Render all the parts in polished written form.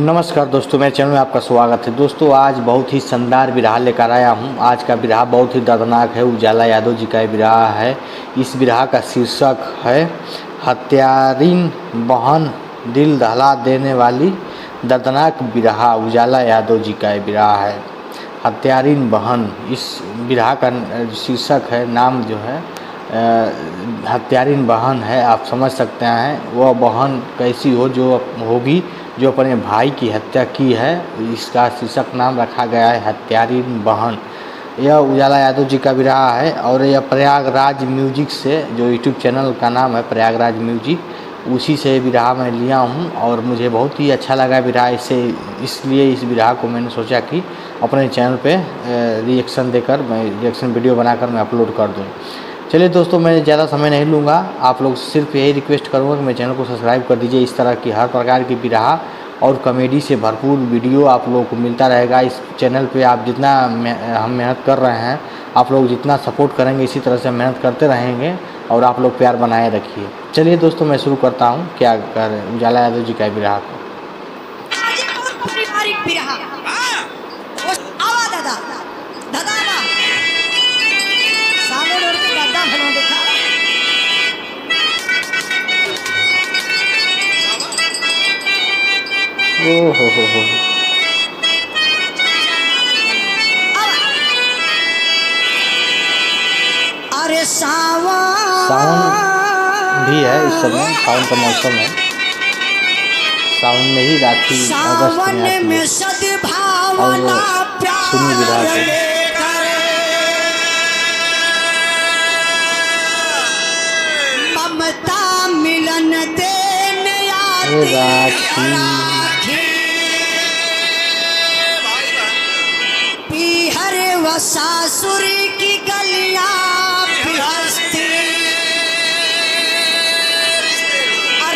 नमस्कार दोस्तों, मेरे चैनल में आपका स्वागत है। दोस्तों आज बहुत ही शानदार बिरहा लेकर आया हूँ। आज का बिरहा बहुत ही दर्दनाक है। उजाला यादव जी का बिरहा है। इस बिरहा का शीर्षक है हत्यारीन बहन दिल दहला देने वाली। दर्दनाक बिरहा उजाला यादव जी का बिरहा है हत्यारीन बहन। इस बिरहा का शीर्षक है, नाम जो है हत्यारीन बहन है। आप समझ सकते हैं वह बहन कैसी होगी जो अपने भाई की हत्या की है। इसका शीर्षक नाम रखा गया है हत्यारीन बहन। यह उजाला यादव जी का बिरहा है और यह प्रयागराज म्यूजिक से, जो यूट्यूब चैनल का नाम है प्रयागराज म्यूजिक, उसी से बिरहा मैं लिया हूँ और मुझे बहुत ही अच्छा लगा बिरहा। इसलिए इस बिरहा को मैंने सोचा कि अपने चैनल पे रिएक्शन देकर, मैं रिएक्शन वीडियो बनाकर मैं अपलोड कर दूँ। चलिए दोस्तों, मैं ज़्यादा समय नहीं लूँगा। आप लोग सिर्फ यही रिक्वेस्ट करूँगा कि मेरे चैनल को सब्सक्राइब कर दीजिए। इस तरह की हर प्रकार की बिरहा और कॉमेडी से भरपूर वीडियो आप लोगों को मिलता रहेगा इस चैनल पे। आप जितना हम मेहनत कर रहे हैं, आप लोग जितना सपोर्ट करेंगे इसी तरह से मेहनत करते रहेंगे और आप लोग प्यार बनाए रखिए। चलिए दोस्तों, मैं शुरू करता हूँ क्या कर उजाला यादव जी का बिरहा को। हो। अरे सावन भी है इस समय, सावन का मौसम है। सावन में ही राखी अगस्त में आती है। और सुनी बिरहा को। ममता मिलन देने राखी पीहर व सासुर की गलियां फिरस्ती,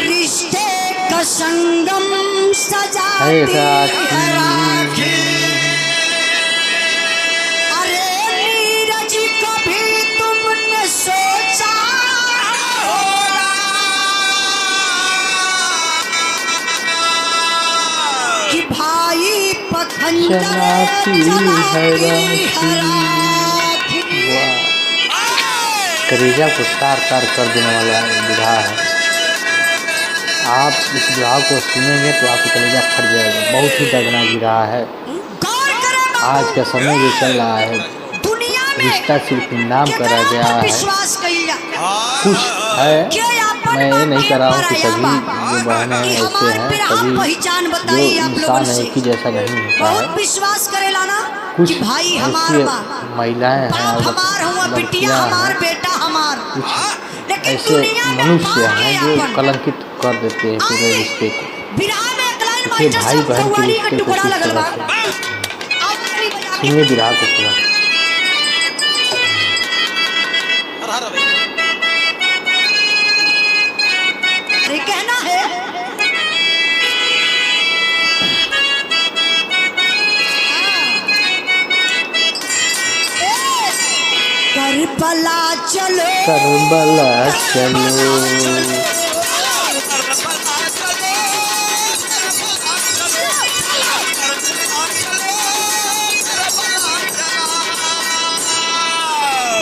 रिश्ते का संगम सजाती है राखी। अरे नीरज कभी तुमने सोचा होगा कि भाई पखंड चलाती है राखी। करेजा को तार तार कर देने वाला बिरहा है। आप इस बिरहा को सुनेंगे तो आपका कलेजा फट जाएगा। बहुत ही दर्दनाक बिरहा है। आज का समय जो चल रहा है, रिश्ता सिर्फ नाम करा गया है। कुछ है, मैं ये नहीं कर रहा हूँ कि सभी जो बहनें ऐसे हैं, सभी जो इंसान है एक ही जैसा नहीं होता है। कुछ ऐसी महिलाएं हैं और लड़कियां हैं, कुछ ऐसे मनुष्य हैं जो कलंकित कर देते हैं पूरे रिश्ते को। देखिए भाई बहन के रिश्ते को किस तरह से। सुनिए बिरहा को पूरा। कहना है करबला चलो, करबला चलो,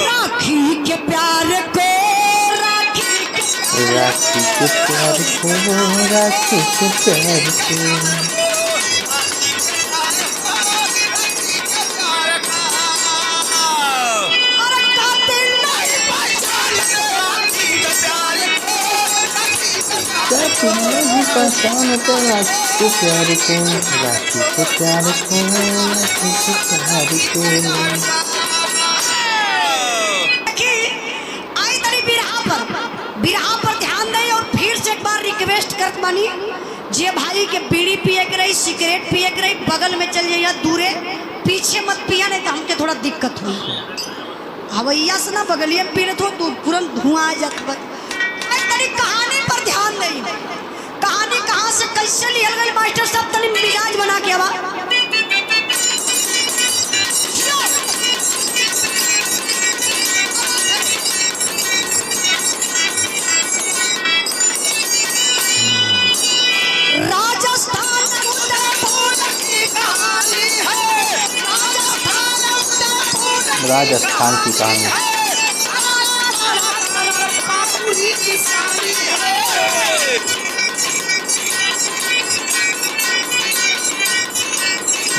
राखी के प्यार को, राखी के प्यार को, राखी के प्यार को। नहीं पहचानते राखी के प्यार को, राखी के प्यार को, राखी के प्यार को। आई तरी बिरहा पर ध्यान दें और फिर से एक बार रिक्वेस्ट करत बानी, जे भाई के बीड़ी पिए के रही, सिगरेट पिए के रही, बगल में चल जाइए, दूरे पीछे मत पिया, नहीं तो हमके थोड़ा दिक्कत हुई। हवैया से ना बगलिए पीने तो तुरंत धुआं आ जाता। कहानी पर ध्यान दें, कहानी कहाँ से कैसे लिखल गई मास्टर साहब, तनी मिजाज बना के आवा। राजस्थान राजस्थान की कहानी।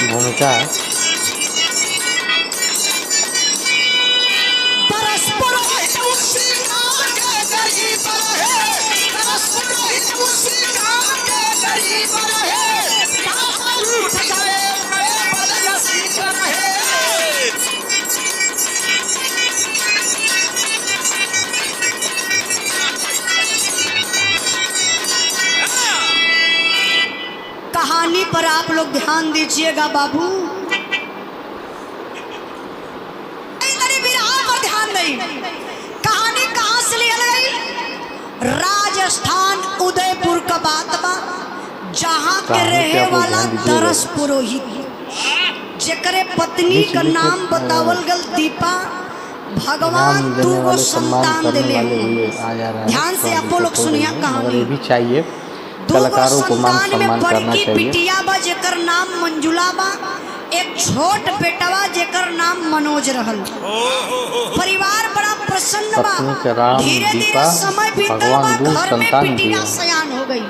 भूमिका है कहानी पर आप लोग ध्यान दीजिएगा बाबू। बिरहा पर ध्यान दें। कहानी कहां से लिया गई? राजस्थान उदयपुर का बात बा, जहां के रहे वाला दरस पुरोहित, जेकरे पत्नी का नाम बतावल गल दीपा, भगवान दूगो संतान दिले। ध्यान से आप लोग सुनिए कहानी। भी चाहिए कलाकारों को मान सम्मान करना चाहिए। बिटिया बा जेकर नाम मंजुला बा, एक छोट बेटवा जेकर नाम मनोज रहल। परिवार बड़ा प्रसन्न बा। धीरे धीरे समय बीतल बा, घर में बिटिया सयान हो गई।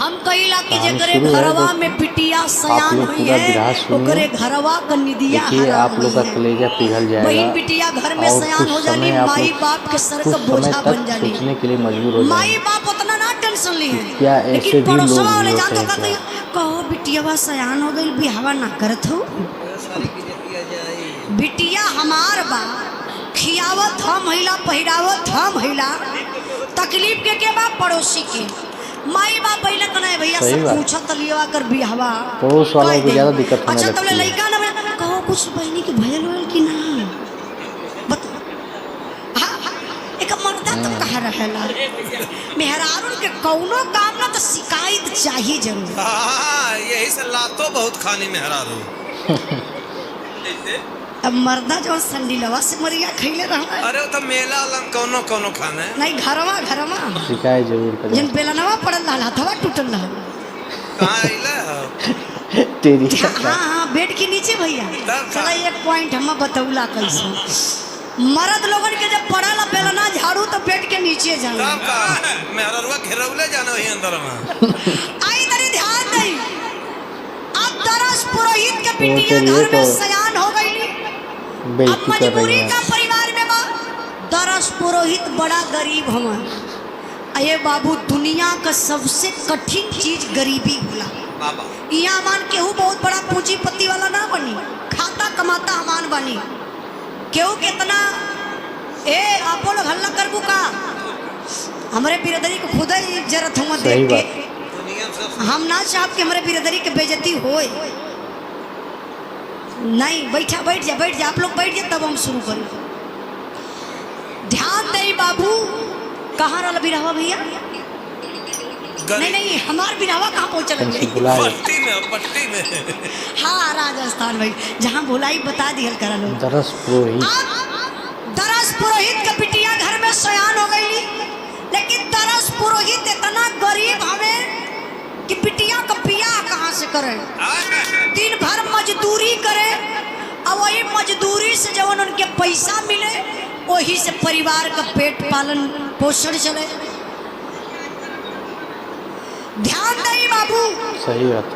हम कहिला कि जेकरे घरवा में बिटिया सयान हुई है, ओकरे घरवा का निदिया हरा आप लोग का कलेजा पिघल जाएगा। बहन बिटिया घर में सयान हो जानी, माई बाप के सर का बोझा बन जानी। सोचने के लिए मजबूर हो जाएंगे। माई बाप उतना ना टेंशन ली है, क्या ऐसे लेकिन भी लोग पड़ोसवा वाले होते जानतो हैं का क्या? कहो बिटियावा सयान हो गई, बिहावा ना करत हो। बिटिया हमार बा, खियावत हम हिला, पहिरावत हम हिला, तकलीफ के बा पड़ोसी के। माई बाप पहले कना भैया सब पूछत लिया कर बिहावा, पड़ोस वालों को ज्यादा दिक्कत होने अच्छा लगती तबले है। लइका ना कहो कुछ बहनी के भयल होल कि ना बता। एक मर्दा तो कहा रहेला मेहरारू के कौनो काम ना तो शिकायत चाहिए जरूर। यही से लातो बहुत खानी मेहरारू। अब मर्दा जो संडीलवा से मरिया खइले रहला। अरे वो तो मेला लन कोनो कोनो खाने नहीं घरवा घरवा शिकायत जरूर करें। जन बेलनवा पड़ल रहला, हथवा टूटल रहल। कहाँ आइला तेरी हाँ बेड के नीचे भैया। चला एक पॉइंट हम बतौला कैसे मर्द लोगन के जब पड़ल बेलना झाड़ू तो बेड के नीचे जाला। तब का मेहरारूवा घेरौले जाना वही अंदर में। आई तरी ध्यान दई। अब दरस पुरोहित के बिटिया घर में सयान हो गई। अब मजबूरी का परिवार में बा। दरस पुरोहित बड़ा गरीब हवा। अये बाबू दुनिया का सबसे कठिन चीज गरीबी होला। यहाँ मान केहू बहुत बड़ा पूंजीपति वाला ना बनी, खाता कमाता हमान बनी। केहू कितना ए आपो लोग हल्ला करबू का? हमारे बिरदरी को खुदा ही जरूरत हम देख के हम ना चाहब कि हमारे बिरदरी के बेइज्जती होए। नहीं बैठ जा आप लोग बैठ जाए तब हम शुरू करें। ध्यान दे बाबू। कहाँ रहा बिरहवा भैया? नहीं हमार बिरहवा कहाँ पहुँचल? पट्टी में। हाँ राजस्थान भाई, जहाँ भुलाई बता दिया करा लोग। दरस पुरोहित का बिटिया घर में सयान हो गई, लेकिन दरस पुरोहित इतना गरीब हमें कि बिटिया का बियाह कहाँ से करे? दिन भर मजदूरी करे और वही मजदूरी से जब उनके पैसा मिले वही से परिवार का पेट पालन पोषण चले। ध्यान दे बाबू। सही बात।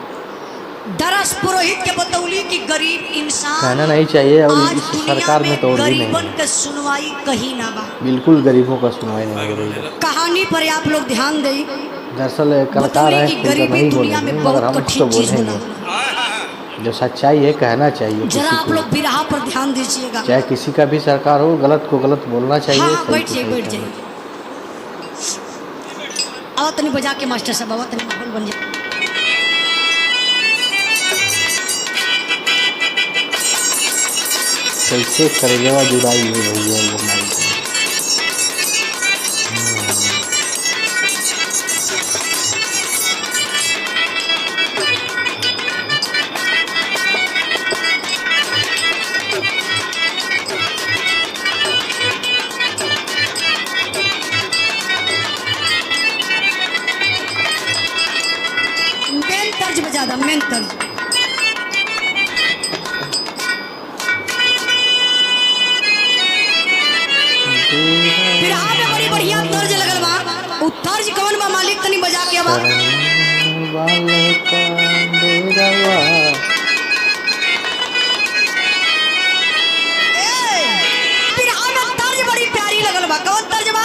दरस पुरोहित के बतौली की गरीब इंसान कहना नहीं चाहिए। और आज इस सरकार में तो गरीबन के सुनवाई कहीं ना बा। बिल्कुल गरीबों का सुनवाई नहीं हो रही है। कहानी पर आप लोग ध्यान दें। दरअसल कलाकार है गरीबी दुनिया में बहुत कठिन चीज होला। जो सच्चाई है कहना चाहिए। जरा आप लोग बिरहा पर ध्यान दीजिएगा। चाहे किसी का भी सरकार हो, गलत को गलत बोलना चाहिए। हाँ बैठ जाइए। आवा तनी बजा के मास्टर साहब, आवा तनी माहौल बन जाए। कैसे करेगा जुदाई हो भैया वो माई को। मेन तर्ज बजा दा, मेन तर्ज। तर्ज कौन बा मालिक तनी बजा के बा शरण वाले का डेरावा। बिरहा में तर्ज बड़ी प्यारी लगल बा कौन तर्ज बा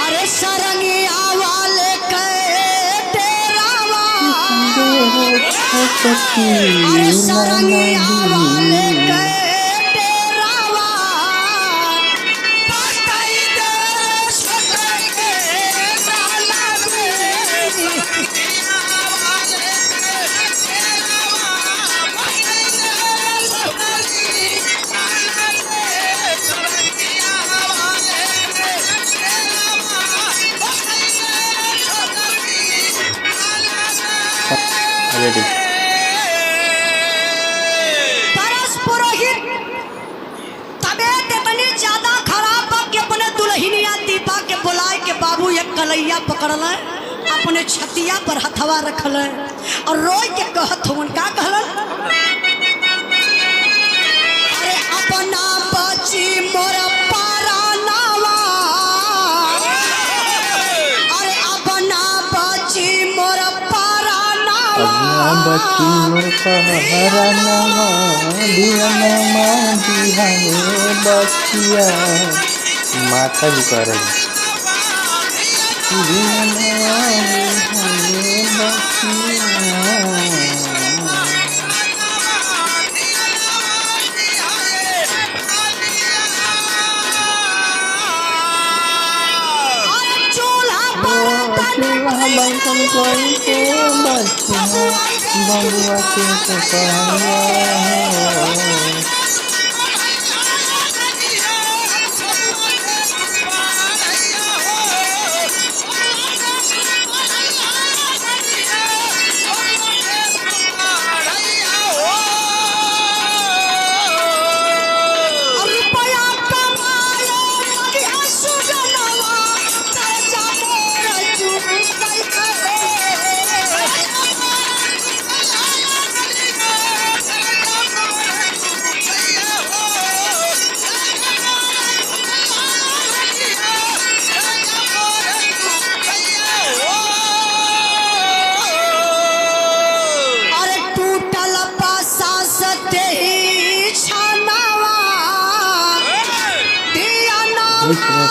अरे सरंगिया वाले के डेरावा अरे सरंगिया वाले के डेरावा बताई दे सकर के डाला रेडी। परस पुरोहित तबीयत इतनी ज्यादा खराब बा कि अपने दुल्हनिया दीपा के बुलाए के बाबू एक कलैया पकड़ल अपने छतिया पर हथवा रखल और रोई के कहत हुन का कहलन अरे अपना बची मोर परानावा अरे अपना बची मोर परानावा बच्ची मोर पहरानावा दीवानावा दीवाने बच्चिया माता जी कह रही दीवानावा दीवाने बच्चिया। बंकन कोई के बच्चिया बबुआ के कहना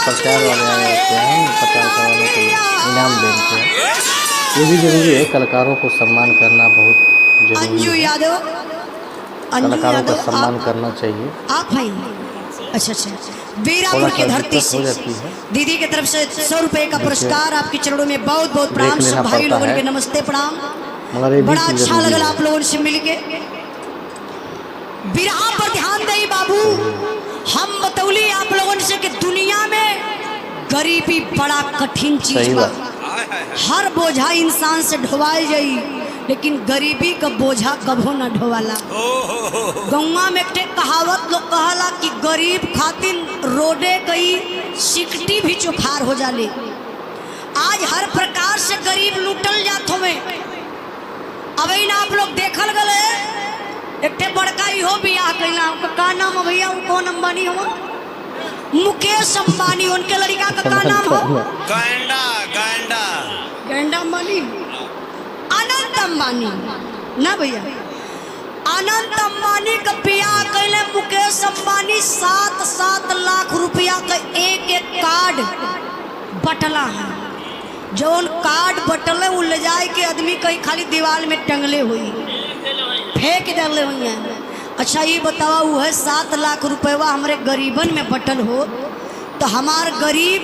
प्रचार वाले आए होते हैं, प्रचार करने के इनाम देते हैं। ये भी जरूरी है, कलाकारों को सम्मान करना बहुत जरूरी है। कलाकारों का सम्मान करना चाहिए। आप भाई अच्छा अच्छा वीरापुर की धरती से दीदी की तरफ से 100 रुपए का पुरस्कार आपके चरणों में बहुत बहुत प्रणाम। सब भाई लोगों के नमस्ते प्रणाम। बड़ा अच्छा लगा आप लोगों से मिलके। बिरहा पर ध्यान दे बाबू, हम बतौली आप लोगों से कि दुनिया में गरीबी बड़ा कठिन चीज बा। हर बोझा इंसान से ढोवाई जाई, लेकिन गरीबी का बोझा कभो न ढोवाला। गौवा में एक कहावत लोग कहला कि गरीब खातिर रोडे गई सिकटी भी चुखार हो जाले। आज हर प्रकार से गरीब लूटल जात होवे। अब ना आप लोग देखल गए एक बड़का इहो बियाह कैला, का नाम है भैया? कौन अंबानी हो? मुकेश अंबानी। उनके लड़का का क्या नाम हो? गैंडा गैंडा गैंडा अंबानी, अनंत अंबानी ना भैया। अनंत अंबानी का बियाह कैले मुकेश अंबानी 7-7 लाख रुपया का एक एक कार्ड बटला है। जौन कार्ड बटले वो ले जाए के आदमी कहीं खाली दीवार में टंगले हुई फेंक डाले हुई हैं। अच्छा ये बतावा वो है 7 लाख रुपया हमारे गरीबन में बटल हो तो हमार गरीब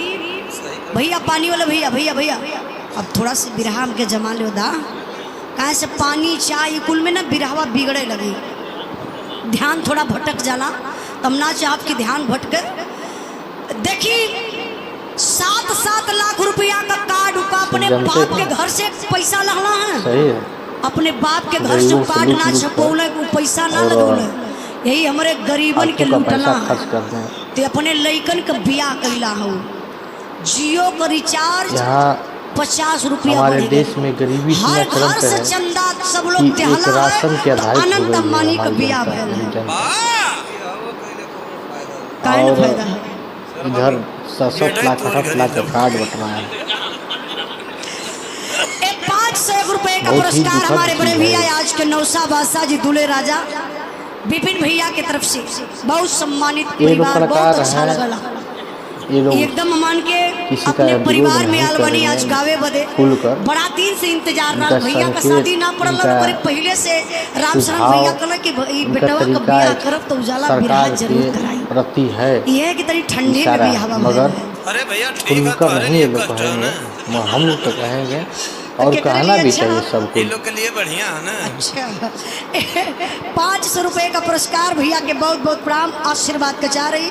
भैया पानी वाला भैया भैया भैया अब थोड़ा सा बिरहा के जमा लो दा। कहाँ से पानी चाय कुल में ना बिरहवा बिगड़े लगे, ध्यान थोड़ा भटक जाला। तब ना चाह आपकी ध्यान भटके। देखी 7-7 लाख रुपया का कार्ड का अपने बाप के घर से पैसा लहला है। सही है। अपने बाप के घर से कार्ड ना छपौले वो पैसा ना लगौले। यही हमारे गरीबन के लूटला है। तो अपने लइकन का बियाह कैला हो। जियो का रिचार्ज 50 रुपया हमारे देश में गरीबी हर घर से चंदा सब लोग देहला है। तो अनंत अंबानी का बियाह भइल है। काहे न और फायदा है। इधर 67 लाख 68 लाख का कार्ड बट रहा है। 501 रुपए का बहुत ही पुरस्कार दुखद हमारे बड़े चीज भैया है। आज के नौसा बादशाह जी दूल्हे राजा विपिन भैया की तरफ से बहुत सम्मानित ये परिवार, बहुत प्रकार अच्छा है, लगला। ये लोग एकदम मान के किसी का अपने विरोध परिवार में नहीं आल कर बनी रहे आज हैं, गावे बदे खुलकर बड़ा दिन से इंतजार इनका रहा। भैया का संकेत, शादी ना पड़ल इनका करे पहले से राम शरण सुझाव, भैया कहला कि भाई इनका बेटवा का तरीका बियाह एक करब तो उजाला बिरहा सरकार जरूर के कराई। प्रति है ये कि तरी ठंडे में इशारा, भी हवा मगर अरे भैया ठीक है, खुलकर तुम्हारे नहीं लिए ये लोग कष्ट है ना, कहेंगे, हम लोग तो कहेंगे और केकरे कहना लिए भी अच्छा? चाहिए सबको। इन लोग के लिए बढ़िया है ना। अच्छा 500 रुपए का पुरस्कार भैया के बहुत बहुत प्रणाम आशीर्वाद का चाह रही।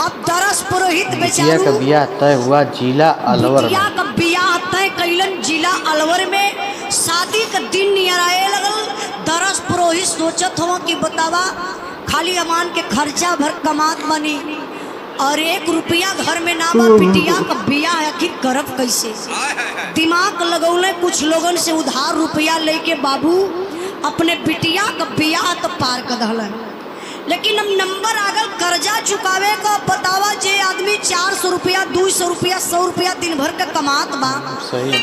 अब दरस पुरोहित बिटिया का बेचारू ब्याह तय हुआ जिला अलवर बिटिया में। का बियाह तय कैलन जिला अलवर में। शादी का दिन नियर आए लगल। दरस पुरोहित सोचत हो कि बतावा खाली अमान के खर्चा भर कमात बनी और 1 रुपया घर में ना बा। बिटिया का बियाह आखिर करब कैसे? दिमाग लगौले कुछ लोगन से उधार रुपया लेके बाबू अपने बिटिया का बियाह तो पार कर दहलन। लेकिन अब नंबर आगल कर्जा चुकावे का बतावा जे आदमी 400 रुपया 200 रुपया 100 रुपया दिन भर का कमात बा सही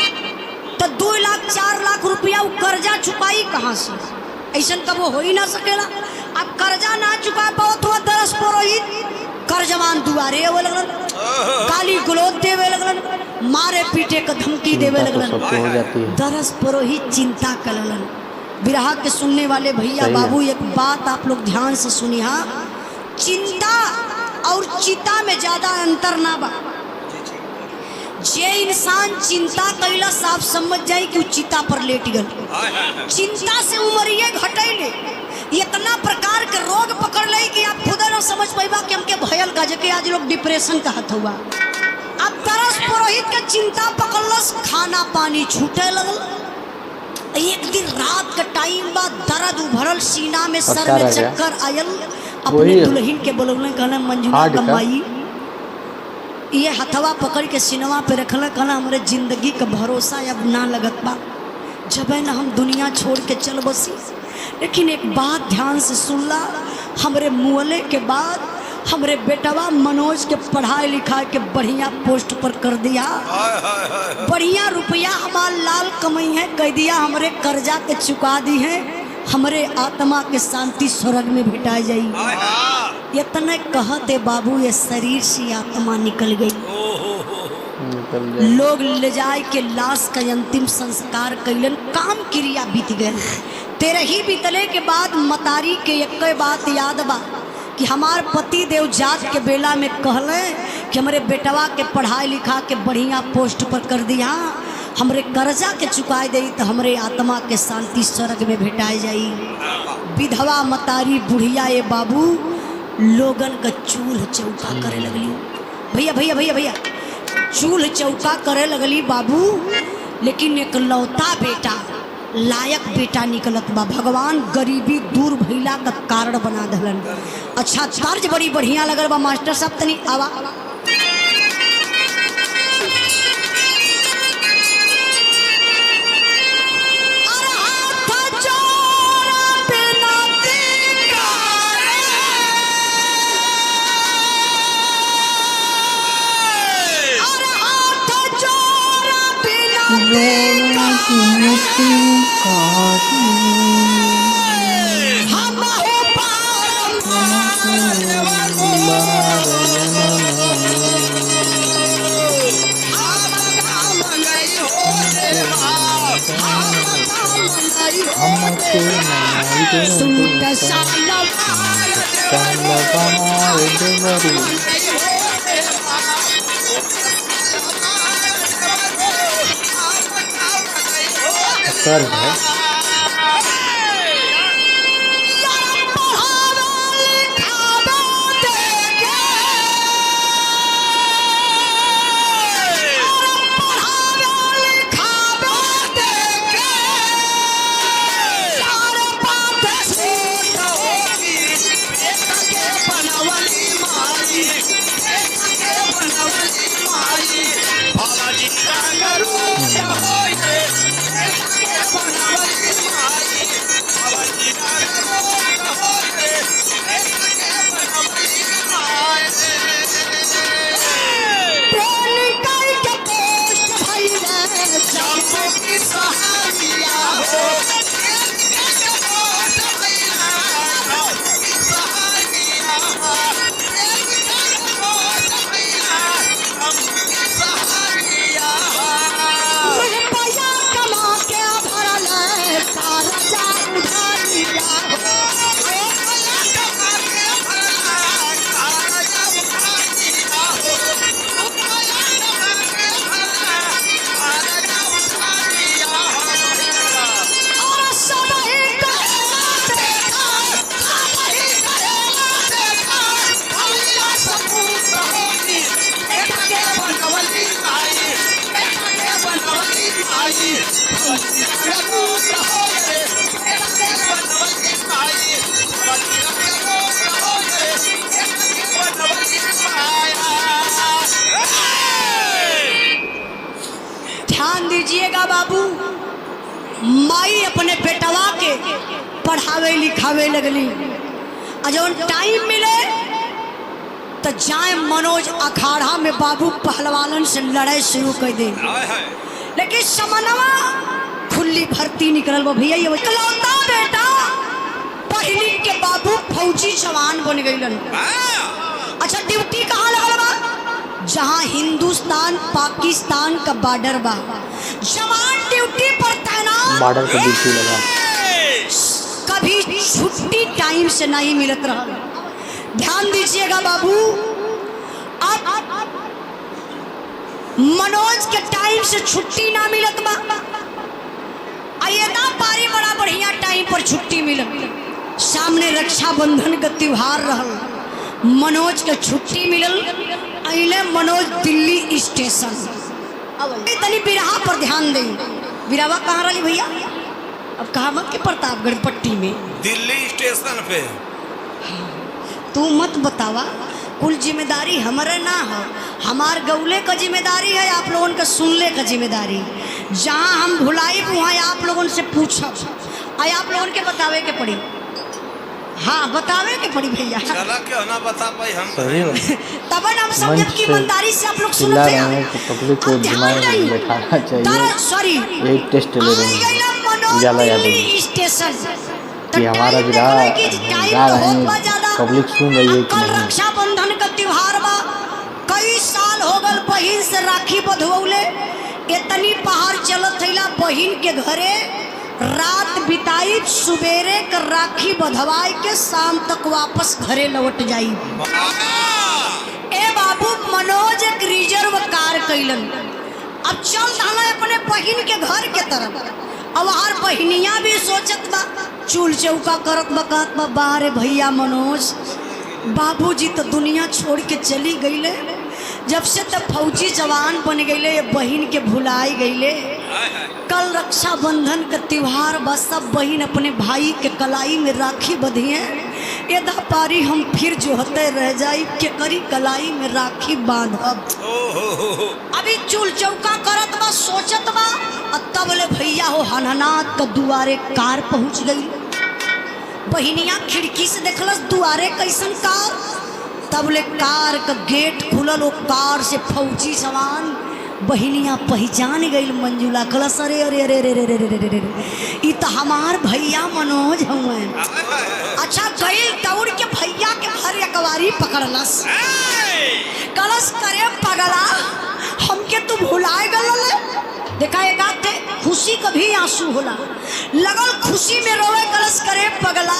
तो 2 लाख 4 लाख रुपया वो कर्जा चुकाई कहाँ से? ऐसा कबो हो ही ना सकेला। अब कर्जा ना चुका पाओ तो दरस पुरोहित कर्जवान दुआरे आवे लगलन, गाली गलौज देवे लगलन, मारे पीटे का धमकी देवे चिंता तो लगलन। सबको हो जाती है। दरस पुरोहित चिंता करलन। बिरहा के सुनने वाले भैया सही है। बाबू एक बात आप लोग ध्यान से सुनिए। हाँ, चिंता और चिता में ज्यादा अंतर ना बा। जे इंसान चिंता कैला साफ समझ जाए कि चिता पर लेट गल। चिंता से उमरिए घटैले इतना प्रकार के रोग पकड़ ले कि आप खुद ना समझ पाइबा कि हमके भयल गज के आज लोग डिप्रेशन कहत हुआ। अब दरस पुरोहित के चिंता पकड़लस, खाना पानी छूटे लगल। एक दिन रात का टाइम बाद दर्द उभरल सीना में, सर में चक्कर आयल। अपने दुल्हन के बोलौले कहना मंजुला कमाई ये हथवा पकड़ के सिनवा पे रखल। कहना हमारे जिंदगी का भरोसा अब ना लगत बा, जब है ना हम दुनिया छोड़ के चल बसी। लेकिन एक बात ध्यान से सुनला, हमरे मुअले के बाद हमरे बेटवा मनोज के पढ़ाई लिखाई के बढ़िया पोस्ट पर कर दिया। बढ़िया रुपया हमार लाल कमाई है कह दिया, हमरे कर्जा के चुका दी है, हमरे आत्मा के शांति स्वर्ग में भेटा जाई। इतने कहते बाबू ये शरीर से आत्मा निकल गई। लोग ले जाए के लाश का अंतिम संस्कार कैलन, काम क्रिया बीत गए। तेरे ही बीतले के बाद मतारी के एक बात याद बा कि हमार पति देव जात के बेला में कहले कि हमरे बेटवा के पढ़ाई लिखा के बढ़िया पोस्ट पर कर दिया, हमरे कर्जा के चुकाए दे तो हमरे आत्मा के शांति स्वर्ग में भेटाए जाई। विधवा मतारी बुढ़िया ये बाबू लोगन का चूल्ह चौका करे लगली। भैया भैया भैया भैया चूल्ह चौका करे लगली बाबू। लेकिन एक लौता बेटा लायक बेटा निकलत बा। भगवान गरीबी दूर भइला का कारण बना दलन। अच्छा तर्ज बड़ी बढ़िया लगल बा मास्टर साहब, तनी आवा। कर्ज है ध्यान दीजिएगा बाबू, माई अपने बेटवा के पढ़ावे लिखावे लगली। और जब टाइम मिले तो जाए मनोज अखाड़ा में बाबू पहलवानन से लड़ाई शुरू कर दे। लेकिन समनवा खुली भर्ती निकल वो भैया ये इकलौता बेटा पहली के बाबू फौजी जवान बन गईलन। अच्छा ड्यूटी कहाँ लगल बा? जहाँ हिंदुस्तान पाकिस्तान का बॉर्डर बा, जवान ड्यूटी पर तैनात, बॉर्डर पर ड्यूटी लगा। कभी छुट्टी टाइम से नहीं मिलत रहा। ध्यान दीजिएगा बाबू, अब मनोज के टाइम से छुट्टी ना मिलत बा। अयदा पारी बड़ा बढ़िया टाइम पर छुट्टी मिलत। सामने रक्षाबंधन का त्योहार रहल, मनोज के छुट्टी मिलल। अइले मनोज दिल्ली स्टेशन। अब तनी बिरहा पर ध्यान दे। बिरहा कहाँ रही भैया? अब कहा मत के प्रतापगढ़ पट्टी में दिल्ली स्टेशन पे। तू मत बतावा, कुल जिम्मेदारी हमारे ना हो। हमार गौले का जिम्मेदारी है, आप लोगों का सुनले का जिम्मेदारी। जहाँ हम भुलाई वहाँ आप लोगों से पूछब, आई आप लोगों के बतावे के पड़ी। हाँ बतावे के पड़ी भैया। चला क्यों ना बता पाई हम तब हम समझब की ईमानदारी से आप लोग सुनते हैं। पब्लिक को दिमाग में बैठाना चाहिए। सॉरी एक टेस्ट ले रहे उजाला यादव स्टेशन कि हमारा विराह गा रहे हैं, पब्लिक सुन रही है कि कल नहीं। रक्षाबंधन का त्योहार बा, कई साल हो गल बहिन से राखी बंधवले। इतनी पहाड़ चलत थैला बहिन के घरे, रात बिताई, सुबेरे कर राखी बंधवाई के शाम तक वापस घरे लौट जाई। ए बाबू मनोज एक रिजर्व कार कैलन। अब चल रहा अपने बहिन के घर के तरफ। अब हर बहनिया भी सोचत बा, चूल चौका करत बकात बा। बारे भैया मनोज, बाबूजी तो दुनिया छोड़ के चली गईले। जब से तो फौजी जवान बन गईले, बहन के भुलाई गईले। कल रक्षाबंधन का त्योहार बस, सब बहन अपने भाई के कलाई में राखी बंधिए। यदा पारी हम फिर जो होते रह जाई के करी कलाई में राखी बांधब। अभी चूल चौका करत बा, सोचत बा। तब ले भैया हो हनहनात का दुआरे कार पहुंच गई। बहनिया खिड़की से देखलस दुआरे कैसन कार। तब ले कार का गेट खुलल, वो कार से फौजी जवान। बहनिया पहचान गई मंजुला। कलस अरे अरे अरे अरे अरे अरे अरे ई तो हमार भैया मनोज हुए। अच्छा गई दौड़ के भैया के घर अकवारी पकड़लस। कलस करे पगला, हमके तू भुलाए गल। देखा एक आते खुशी कभी आंसू होला, लगल खुशी में रोवे। कलश करे पगला,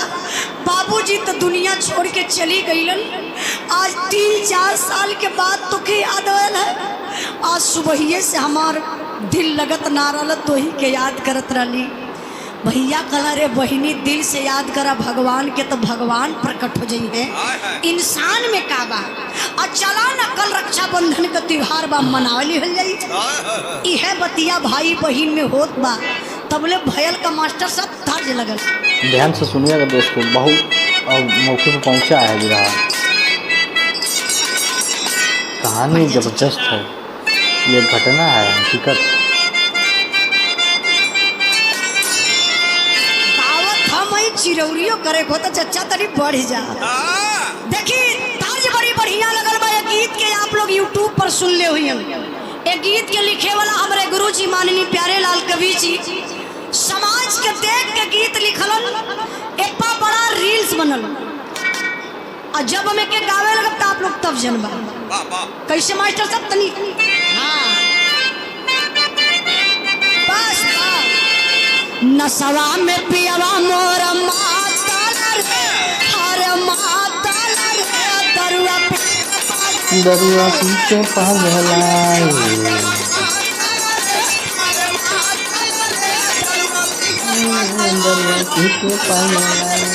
बाबूजी तो दुनिया छोड़ के चली गईलन। आज 3-4 साल के बाद तो के याद आयल है। आज सुबहिए से हमार दिल लगत ना रहा, तो ही के याद करत रही। भैया कला रे बहिनी, दिल से याद करा भगवान के तो भगवान प्रकट हो जाई है। इंसान में का बा। और चला न कल रक्षाबंधन का त्योहार बा, मनावली हो जाई। यह बतिया भाई बहिन में होत बा। तबले भयल का मास्टर साहब तर्ज लगल। ध्यान से सुनिएगा दोस्तों, बहुत मौके पर पहुंचा है विराह। कहानी जबरदस्त है, ये घटना है हकीकत। चिरौरियो करे को तो चच्चा तरी बढ़ जा। देखी तर्ज बड़ी बढ़िया लगल बा। ये गीत के आप लोग यूट्यूब पर सुन ले हुई। ये गीत के लिखे वाला हमारे गुरु जी माननीय प्यारे लाल कवि जी, समाज के देख के गीत लिखलन। एपा बड़ा रील्स बनल। और जब हमें के गावे लगब तो आप लोग तब जनबा कैसे मास्टर साहब तनी। हाँ बस नसवा में पियवा मोर माताल रे, हर माताल रे, दरुआ पी के पगलाए। दरुआ पी के पगलाए।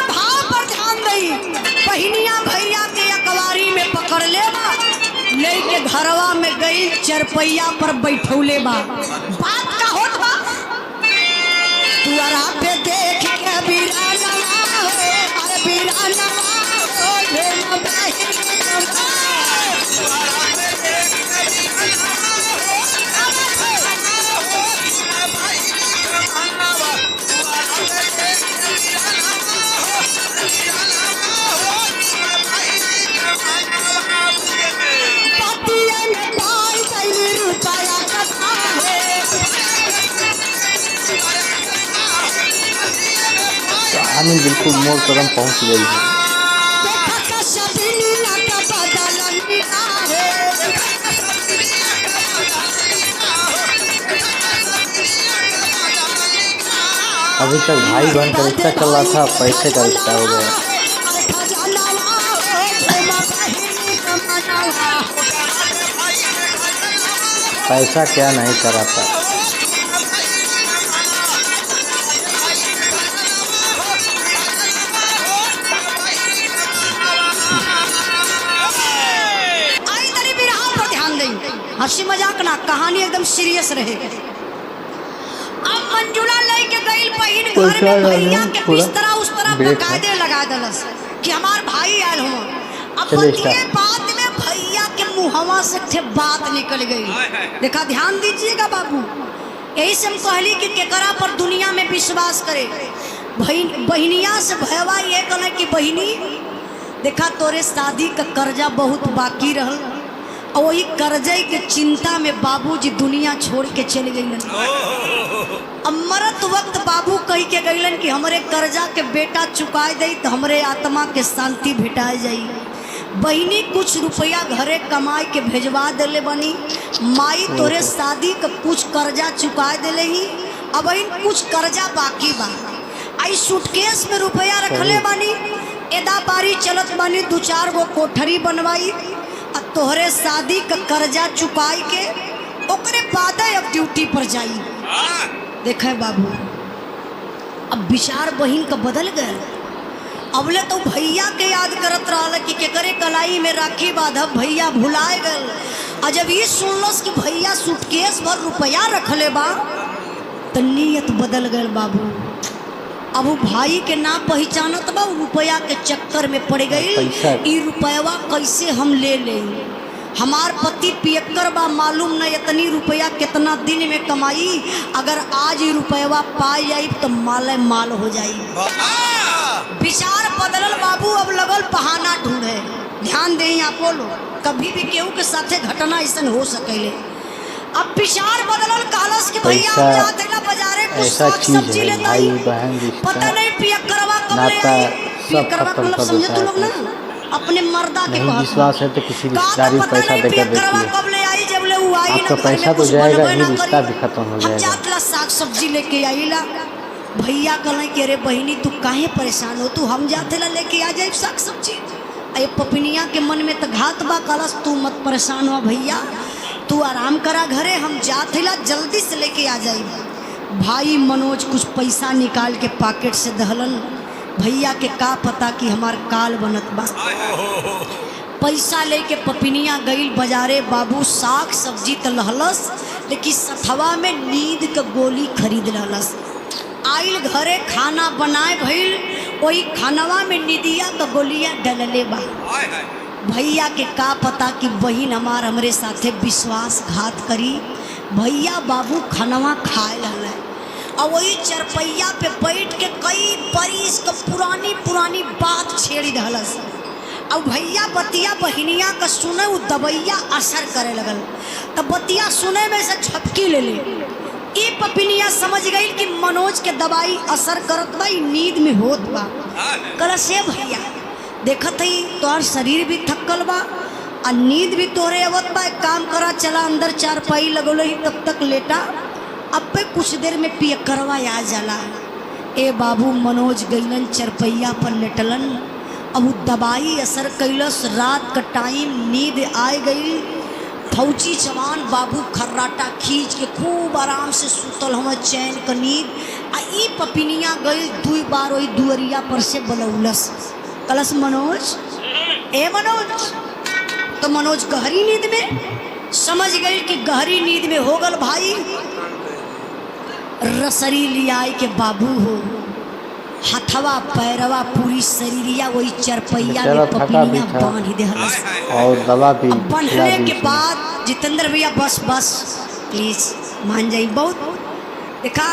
भाव पर चरपैया पर बैठौले बा। बात का होत बा तुअरा पे देख के बीराना हो, अरे बीराना हो ढेर बहिन कहानी बिल्कुल मोड़ कदम पहुंच गई है। अभी तक भाई बहन का रिश्ता चल रहा था, पैसे का रिश्ता हो गया। पैसा क्या नहीं कराता। हंसी मजाक ना, कहानी एकदम सीरियस रहे। अब मंजुला लेके गई बहिन घर में, भैया के बिस्तरा उस तरह बकायदे लगा दलस कि हमार भाई आयल हो। अब ये बात में भैया के मुहवा से थे बात निकल गई। देखा, ध्यान दीजिएगा बाबू, यही से हम कहली कि केकरा पर दुनिया में विश्वास करे। बहनिया से भयवा ये कहले कि बहिनी देखा तोरे शादी का कर्जा बहुत बाकी रहल, और वही कर्जे के चिंता में बाबूजी दुनिया छोड़ के चले गईलन। अब मरत वक्त बाबू कही के गईलन कि हमरे कर्जा के बेटा चुकाए दे तो हमरे आत्मा के शांति भेटाए जाई। बहिनी कुछ रुपया घरे कमाई के भेजवा देले बनी, माई तोरे शादी का कुछ कर्जा चुकाए देले ही, अब कुछ कर्जा बाकी बा। आई सूटकेस में रुपया रखले बानी, एदा बारी चलत बानी, 2-4 गो कोठरी बनवाई, तोहरे शादी का कर्जा चुकाई के ओकरे बाद अब ड्यूटी पर जाई। देखे बाबू, अब विचार बहिन का बदल गए। अबले तो भैया के याद करत रहा कि केकरे कलाई में राखी बांधब, भैया भुलाए गए। और जब ये सुनलस कि भैया सूटकेस भर रुपया रखले बा, तो नीयत बदल गए बाबू। अब वो भाई के ना पहचानत बा, रुपया के चक्कर में पड़ गई। ई रुपया कैसे हम ले ले, हमार पति पियक्कर बा, मालूम न इतनी रुपया कितना दिन में कमाई। अगर आज ही रुपया पाई जाई तो माले माल हो जाई। विचार बदलल बाबू, अब लगल बहाना ढूंढे। ध्यान दें आप लोग, कभी भी केहू के साथे घटना ऐसा हो सकेले। अब विचार बदलल, कहलस कि भैया हम जाते ना बाजारे कुछ साग सब्जी लेता ही, पता नहीं पियक्करवा कब ले आई। पियक्करवा मतलब समझे तू लोग ना, अपने मर्दा के नहीं विश्वास है तो किसी रिश्तेदारी में पैसा देकर देखिए, कब ले आई, जब ले वो आई आपका पैसा तो जाएगा ही, रिश्ता भी खत्म हो जाएगा। जातला साग सब्जी लेके आईला। भैया कहले कि अरे बहिनी तू काहे परेशान हो, तू हम जाते ला लेके आ जाए साग सब्जी। अरे पपिनिया के मन में तो घात बा, कहलस तू मत परेशान हो भैया, तू आराम करा घरे, हम जाते ला जल्दी से लेके आ जाई। भाई मनोज कुछ पैसा निकाल के पॉकेट से दहलन। भैया के का पता कि हमार काल बनत बा। पैसा लेके पपिनिया गई बाजारे बाबू, साग सब्जी तो लहलस, लेकिन सथवा में नींद का गोली खरीद लहलस। आइल घरे खाना बनाए भइल, वही खानवा में निदिया का गोलियां डलले बा। भैया के का पता कि बहिन हमार हमरे साथे विश्वासघात करी। भैया बाबू खानवा खाए लहल, और वही चरपैया पे बैठ के कई बरिस का पुरानी बात छेड़ी दहलस। अब भैया बतिया बहिनिया का सुने, वो दबैया असर करे लगल। तब बतिया सुने में से झपकी ले ले। ये पपिनिया समझ गई कि मनोज के दवाई असर करत बा, नींद में होत बा। कल से भैया देखत ही तोहर शरीर भी थकल बा और नींद भी तोहरे अवत बा, एक काम करा, चला अंदर चारपाई लगल ही तब तक लेटा, अब पे कुछ देर में पियक्करवा आ जाला। ए बाबू मनोज गईलन चरपैया पर लेटलन। अब वो दवाई असर कैलस, रात का टाइम नींद आ गई। फौजी जवान बाबू खर्राटा खींच के खूब आराम से सुतल हम, चैन का नींद। आ ई पपिनिया गई 2 बार वही दुअरिया पर से बलौलस, कलस मनोज, ए मनोज। तो मनोज गहरी नींद में समझ गई कि गहरी नींद में हो गल भाई। रसरी लियाई के बाबू हो, हथवा पैरवा पूरी शरीरिया वही चरपैया बेचारा में थका भी पपिनिया था। बांध देहलस। और दवा भी अब खिला बंधने दी के थी। बाद जितेंद्र भैया बस बस प्लीज मान जाइए। बहुत देखा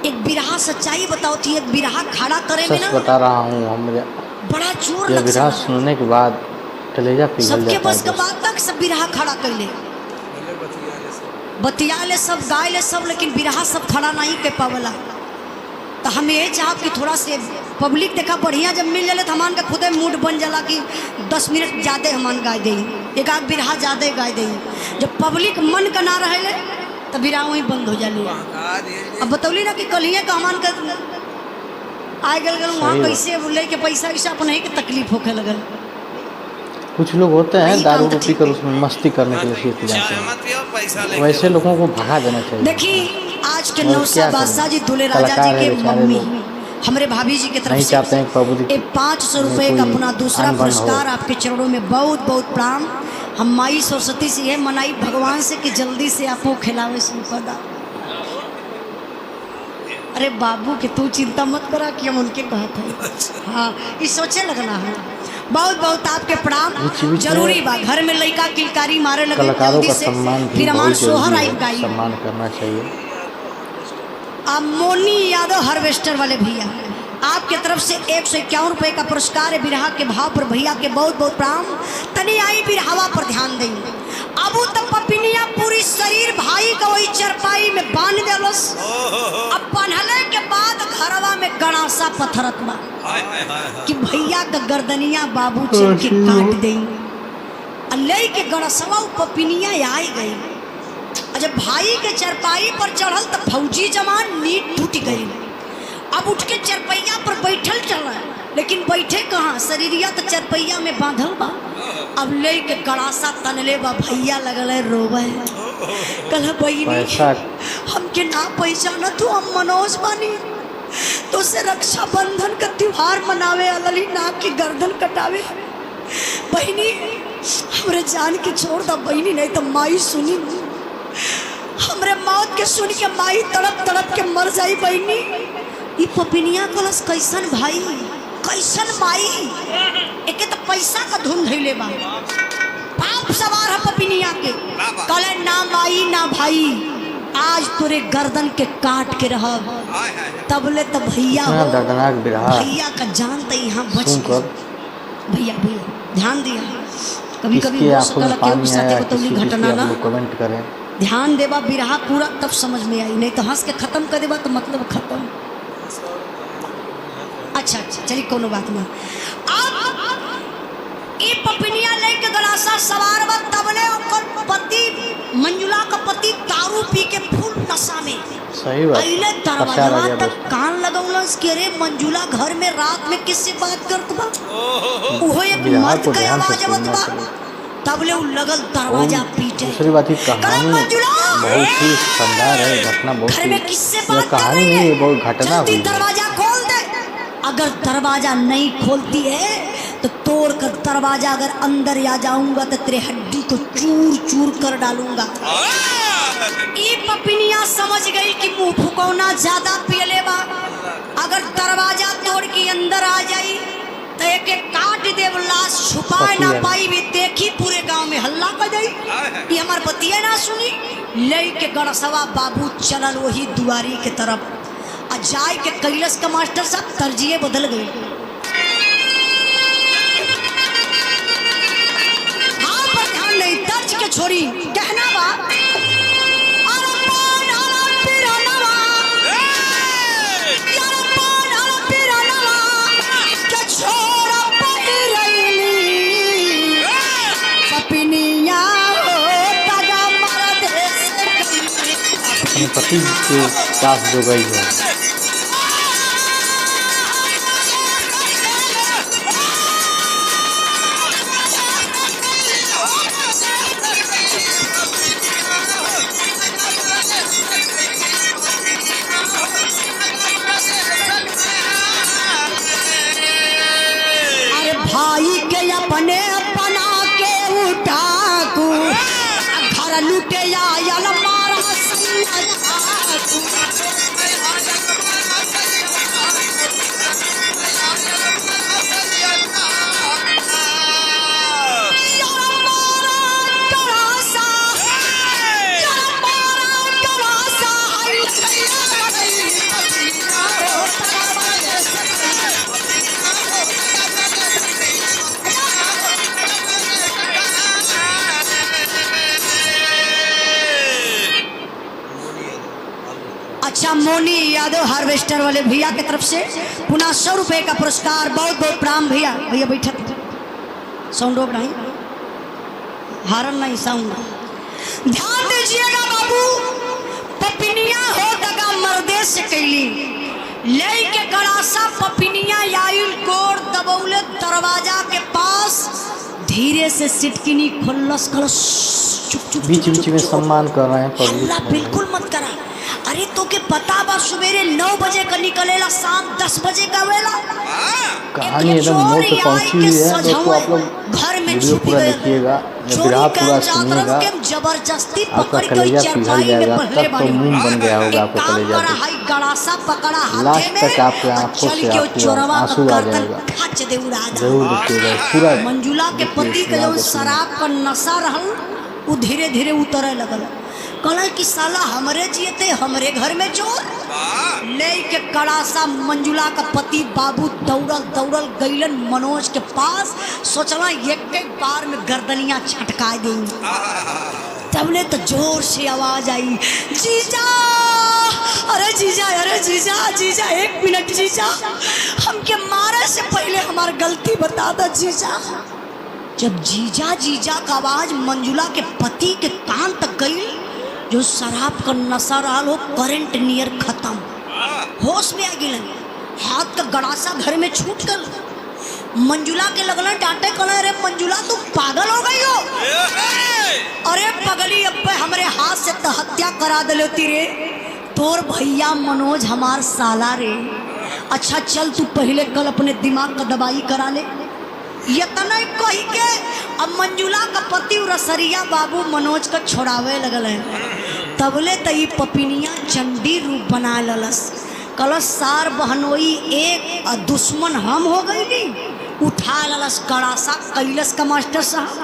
एक बिरहा सच्चाई बताओ थी, एक बिरहा खड़ा करे में सच ना बता रहा हूँ, हम बड़ा जोर यह लग विरह सकता। सुनने के बाद कलेजा पिघल सबके जाता बस है का दोस्त। बात तक सब बिरहा खड़ा कर ले, बतिया ले सब, गाय ले सब, लेकिन बिरहा सब खड़ा नहीं के पावला। तो हम ये चाहब कि थोड़ा से पब्लिक देखा बढ़िया जब मिल जाए तो हमान का खुदे मूड बन जाला कि 10 मिनट ज़्यादा हमान गाय दे, एक आध बिरहा ज़्यादा गाय दे। जब पब्लिक मन का ना रहे तो बिरहा वहीं बंद हो जाली। अब बतौली ना कि कलिए का हमान का आए गल वहाँ कैसे ले के पैसा वैसा अपन ही के तकलीफ होके लगल। कुछ लोग होते हैं वही दारू काम तो को पीकर उसमें मस्ती करने के लिए सीख जाते हैं, मत पियो, पैसा ले वैसे लोगों को भगा देना चाहिए। देखिए आज के और नौसा क्या बादशाह जी करें? दूल्हे राजा जी कलाकार के है बेचारे मम्मी लोग। हमारे भाभी जी की तरफ नहीं से चाहते हैं पब्लिक एक 500 रुपए में का कोई अपना दूसरा अनबन हो। पुरस्कार आपके चरणों में बहुत बहुत प्रणाम। हम माई सरस्वती से यह मनाई भगवान से कि जल्दी से आपको खिलावे संपदा। अरे बाबू के तू चिंता मत करा कि हम उनके कहते हैं। हाँ ये सोचे लगना है। बहुत बहुत आपके प्रणाम बीच में जरूरी बा। घर में लड़का किलकारी मारे लगे कलाकारों जल्दी का से, सम्मान भी फिर हमार बहुत सोहर जरूरी आई है, गाई। सम्मान करना चाहिए। अब मोनी यादव हार्वेस्टर वाले भैया आपके तरफ से 151 रुपए का पुरस्कार है। बिरहा के भाव पर भैया के बहुत बहुत प्रणाम। तनी आई बिरहावा पर ध्यान देंगे। अब तो पपिनिया पूरी शरीर भाई का वही चरपाई में बांध देलस। अब बांधले के बाद घरवा में गणासा पत्थरत बा कि भैया का गर्दनिया बाबू चल के काट दें। ले के गणसवा पपिनिया आई गई। जब भाई के चरपाई पर चढ़ल तो फौजी जवान नींद टूट गई। अब उठ के चरपैया पर बैठल चल, लेकिन बैठे कहाँ, शरीरिया तो चरपैया में बांधल बा। अब ले के गड़ासा तनले बा। भैया लगल रोवे, कल बहिनी हमके ना पहचाना तू, हम मनोज बानी, तो से रक्षाबंधन का त्योहार मनावे अलली ना की गर्दन कटावे। बहिनी हमरे जान के छोड़ दा बहिनी, नहीं तो माई सुनी हमरे मौत के सुन के माई तड़प तड़प के मर जाई। बहिनी ये पपिनिया कलस कैसन भाई कैसन माई, एक तो पैसा का धुन धैले बा, पाप सवार है पपिनिया के। कले ना माई ना भाई, आज तुरे गर्दन के काट के रह तबले तो भैया हो। दर्दनाक बिरहा भैया का जान तो यहाँ बच सुनकर भैया भैया ध्यान दिया। कभी कभी किसकी हो आंखों सकल में केहू के पानी साथे आया, बतौली किसी घटना आप ना लोग कमेंट करें। ध्यान देवा बिरहा पूरा तब समझ में आई, नहीं तो हंस के खत्म कर देवा तो मतलब खत्म। अच्छा अच्छा चलिए कोनो बात ना। अब ये पपिनिया लेके गलासा सवार बा, तबले ओकर पति मंजुला का पति दारू पी के फुल नशा में सही बात, अइले पछा दरवाजा रह गया तक कान लगौलस कि रे मंजुला घर में रात में किससे बात करत बा। उहो एक बिरहा मर्द को के ध्यान से आवाज आवत सुनना बा। चाहिए। तबले उ लगल दरवाजा पीटे। दूसरी बात ही कलम कहानी मंजुला बहुत ही शानदार है, घटना बहुत घर ही, में किससे यह बात कर कहानी रही नहीं है, है, बहुत घटना जल्दी हुई है। दरवाजा खोल दे। अगर दरवाजा नहीं खोलती है तो तोड़ कर दरवाजा अगर अंदर आ जाऊंगा तो तेरे हड्डी को चूर चूर कर डालूंगा। ये पपिनिया समझ गई कि मुंह फुकौना ज्यादा पियले बा, अगर दरवाजा तोड़ के अंदर आ जाई तो एक एक काट देव, लाश छुपाए ना पाई भी, देखी पूरे गांव में हल्ला कर जाई। ये हमार बतिया ना सुनी। ले के गणसवा बाबू चलल वही दुआरी के तरफ। जाए के कैलाश का मास्टर साहब तरजीह बदल गई। हाँ पर ध्यान नहीं, तर्ज के छोड़ी कहना बा अपने पति के पास जो गई है। भाई के अपने बना के उठा यादव हार्वेस्टर वाले भैया की तरफ से पुनः 100 रुपए का पुरस्कार। बहुत बहुत प्रणाम भैया। भैया बैठे साउंड रोक नहीं, हारन नहीं साउंड। ध्यान दीजिएगा बाबू, पपिनिया हो दगा मर्दे से कैली ले के गड़ासा पपिनिया याइल कोर दबौले दरवाजा के पास धीरे से सिटकिनी खुल्लस खलस चुप चुप बीच में सम्मान कर रहे हैं हल्ला बिल्कुल मत करा। अरे तो के पता बा सवेरे 9 बजे का निकलेला, शाम 10 बजे का वेला। कहानी एकदम मोड़ पे पहुंची हुई है दोस्तों। आप लोग घर में वीडियो पूरा देखिएगा, विरहा पूरा सुनिएगा, जबरदस्ती आपका पकड़ के कलेजा पिघल चरपाई में जाएगा। पहले तब तो मुंह बन गया होगा आपका कलेजा पे। हाई गड़ासा पकड़ा हाथे लास्ट में तक आपके आंखों चल से के आपको चोरवा आंसू का आ गर्दन जाएगा। खच दे उड़ा जरूर देखिएगा पूरा। मंजुला के पति के जो शराब का नशा रहल वो धीरे धीरे उतरे लगल। कहला कि साला हमरे जियते हमरे घर में चोर ले के कड़ासा। मंजुला का पति बाबू दौड़ल दौड़ल गईलन मनोज के पास, सोचला एक बार में गर्दनियां छटका देंगे। तबले तो जोर से आवाज आई, जीजा, अरे जीजा, अरे जीजा, जीजा 1 मिनट जीजा, हमके मारे से पहले हमार गलती बता दो जीजा। जब जीजा जीजा का आवाज मंजुला के पति के कान तक गई, जो शराब का नशा रहा हो करंट नियर खत्म, होश में आ गई। हाथ का गड़ासा घर में छूट गल। मंजुला के लगल डांटे, कहला अरे मंजुला तू पागल हो गई हो। अरे पगली अब हमरे हाथ से तो हत्या करा दिले रे। तोर भैया मनोज हमार साला रे। अच्छा चल तू पहले कल अपने दिमाग का दवाई करा ले। इतना कही के अब मंजुला का पति रसरिया बाबू मनोज का छोड़ावे लगल है। तबले तई पपिनिया चंडी रूप बना ललस। कलश सार बहनोई एक और दुश्मन हम हो गई नी। उठा ललस कड़ासा कैलस का मास्टर साहब।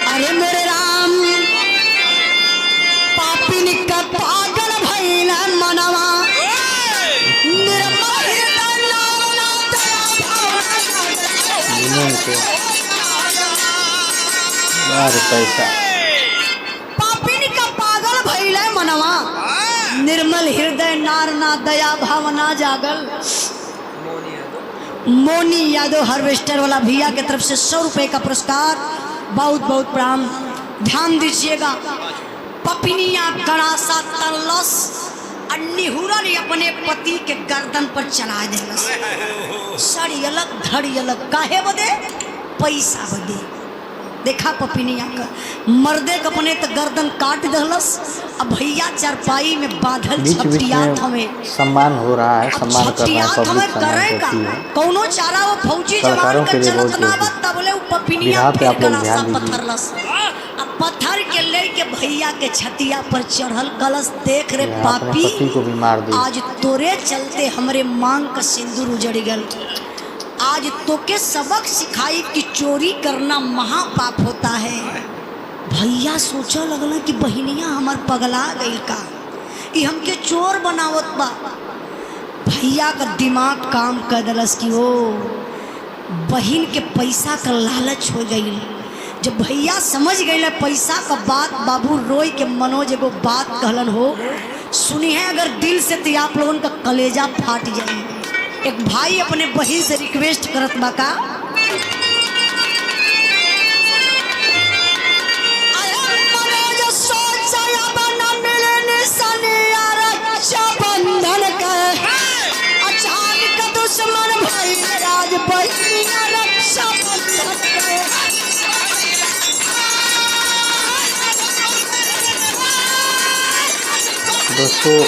अरे मेरे राम, पापिनी का पागल भइल मनवा, पैसा पापिनी का पागल भइल मनवा, निर्मल हृदय नार ना दया भावना जागल। मोनी यादव हार्वेस्टर वाला भैया की तरफ से 100 रुपए का पुरस्कार। बहुत बहुत प्रणाम। ध्यान दीजिएगा, पपिनिया गड़ासा तलस निहुरा ने अपने पति के गर्दन पर चला देलस। सड़ी अलग धड़ी अलग, काहे बदे? पैसा बदे। देखा पपिनिया का मर्दे के अपने तो गर्दन काट दहलस। अब भैया चारपाई में बाधल छपटियात हमें सम्मान हो रहा है, सम्मान कर रहे हैं, पब्लिक सम्मान करती है। कौनो चारा वो फौजी जवान का चलत ना बा, तबले वो पपिनिया पे आप लोग ध्यान पत्थरलस। अब पत्थर के ले के भैया के छतिया पर चढ़ल कलश। देख रे पापी, को भी मार दी। आज तोरे चलते हमरे मांग का सिंदूर उजड़ गल। आज तो के सबक सिखाई कि चोरी करना महापाप होता है। भैया सोचा लगला कि बहनिया हमार पगला गई का, ये हमके चोर बनावत बा। भैया का दिमाग काम कर दलस कि ओ बहन के पैसा का लालच हो गई। जब भैया समझ गए पैसा का बात, बाबू रोई के मनोज एगो बात कहलन हो, सुनी है अगर दिल से तो आप लोगों का कलेजा फाट जाए। एक भाई अपने बहन से रिक्वेस्ट करत बा का, अचानक दुश्मन भाई राज बहनिया रक्षा बंधन के। दोस्तों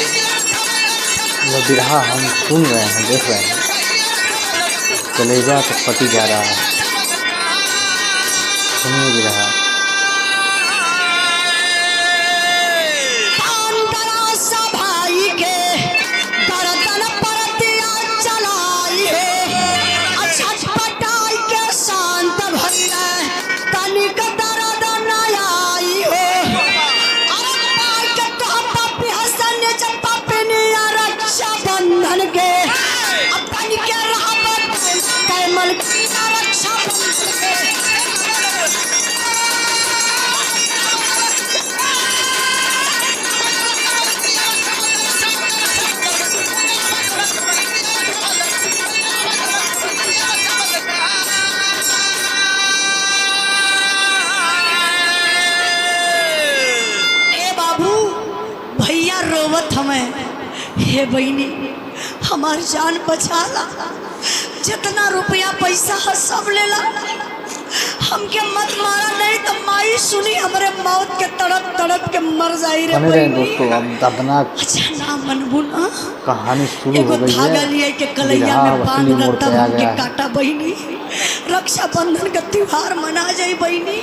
यह बिरहा हम सुन रहे हैं, देख रहे हैं, कलेजा तो फटी जा रहा है। सुनिए बिरहा। भाई के गर्दन पर दिया चलाई है, अच्छा पटाई के शांत भइले तनिक दर्द न आई हो। अरे भाई के तो पापी हसन जब पपिनिया रक्षा बंधन के अपन के रहबत कैमल की रक्षा बंधन के। रोवत हमें, हे बहनी हमार जान बचाला, जितना रुपया पैसा है सब लेला, हमके मत मारा, नहीं तो माई सुनी हमरे मौत के तड़प तड़प के मर जाई रे बने रहे बहनी। दोस्तों, अब दर्दनाक अच्छा ना मनबू ना, कहानी शुरू हो एगो गई धागा है। लिए के कलैया बिरहा में बांध असली मोड़ तब पे आ हमके गया है। काटा बहनी, रक्षाबंधन का त्योहार मना जाई बहनी,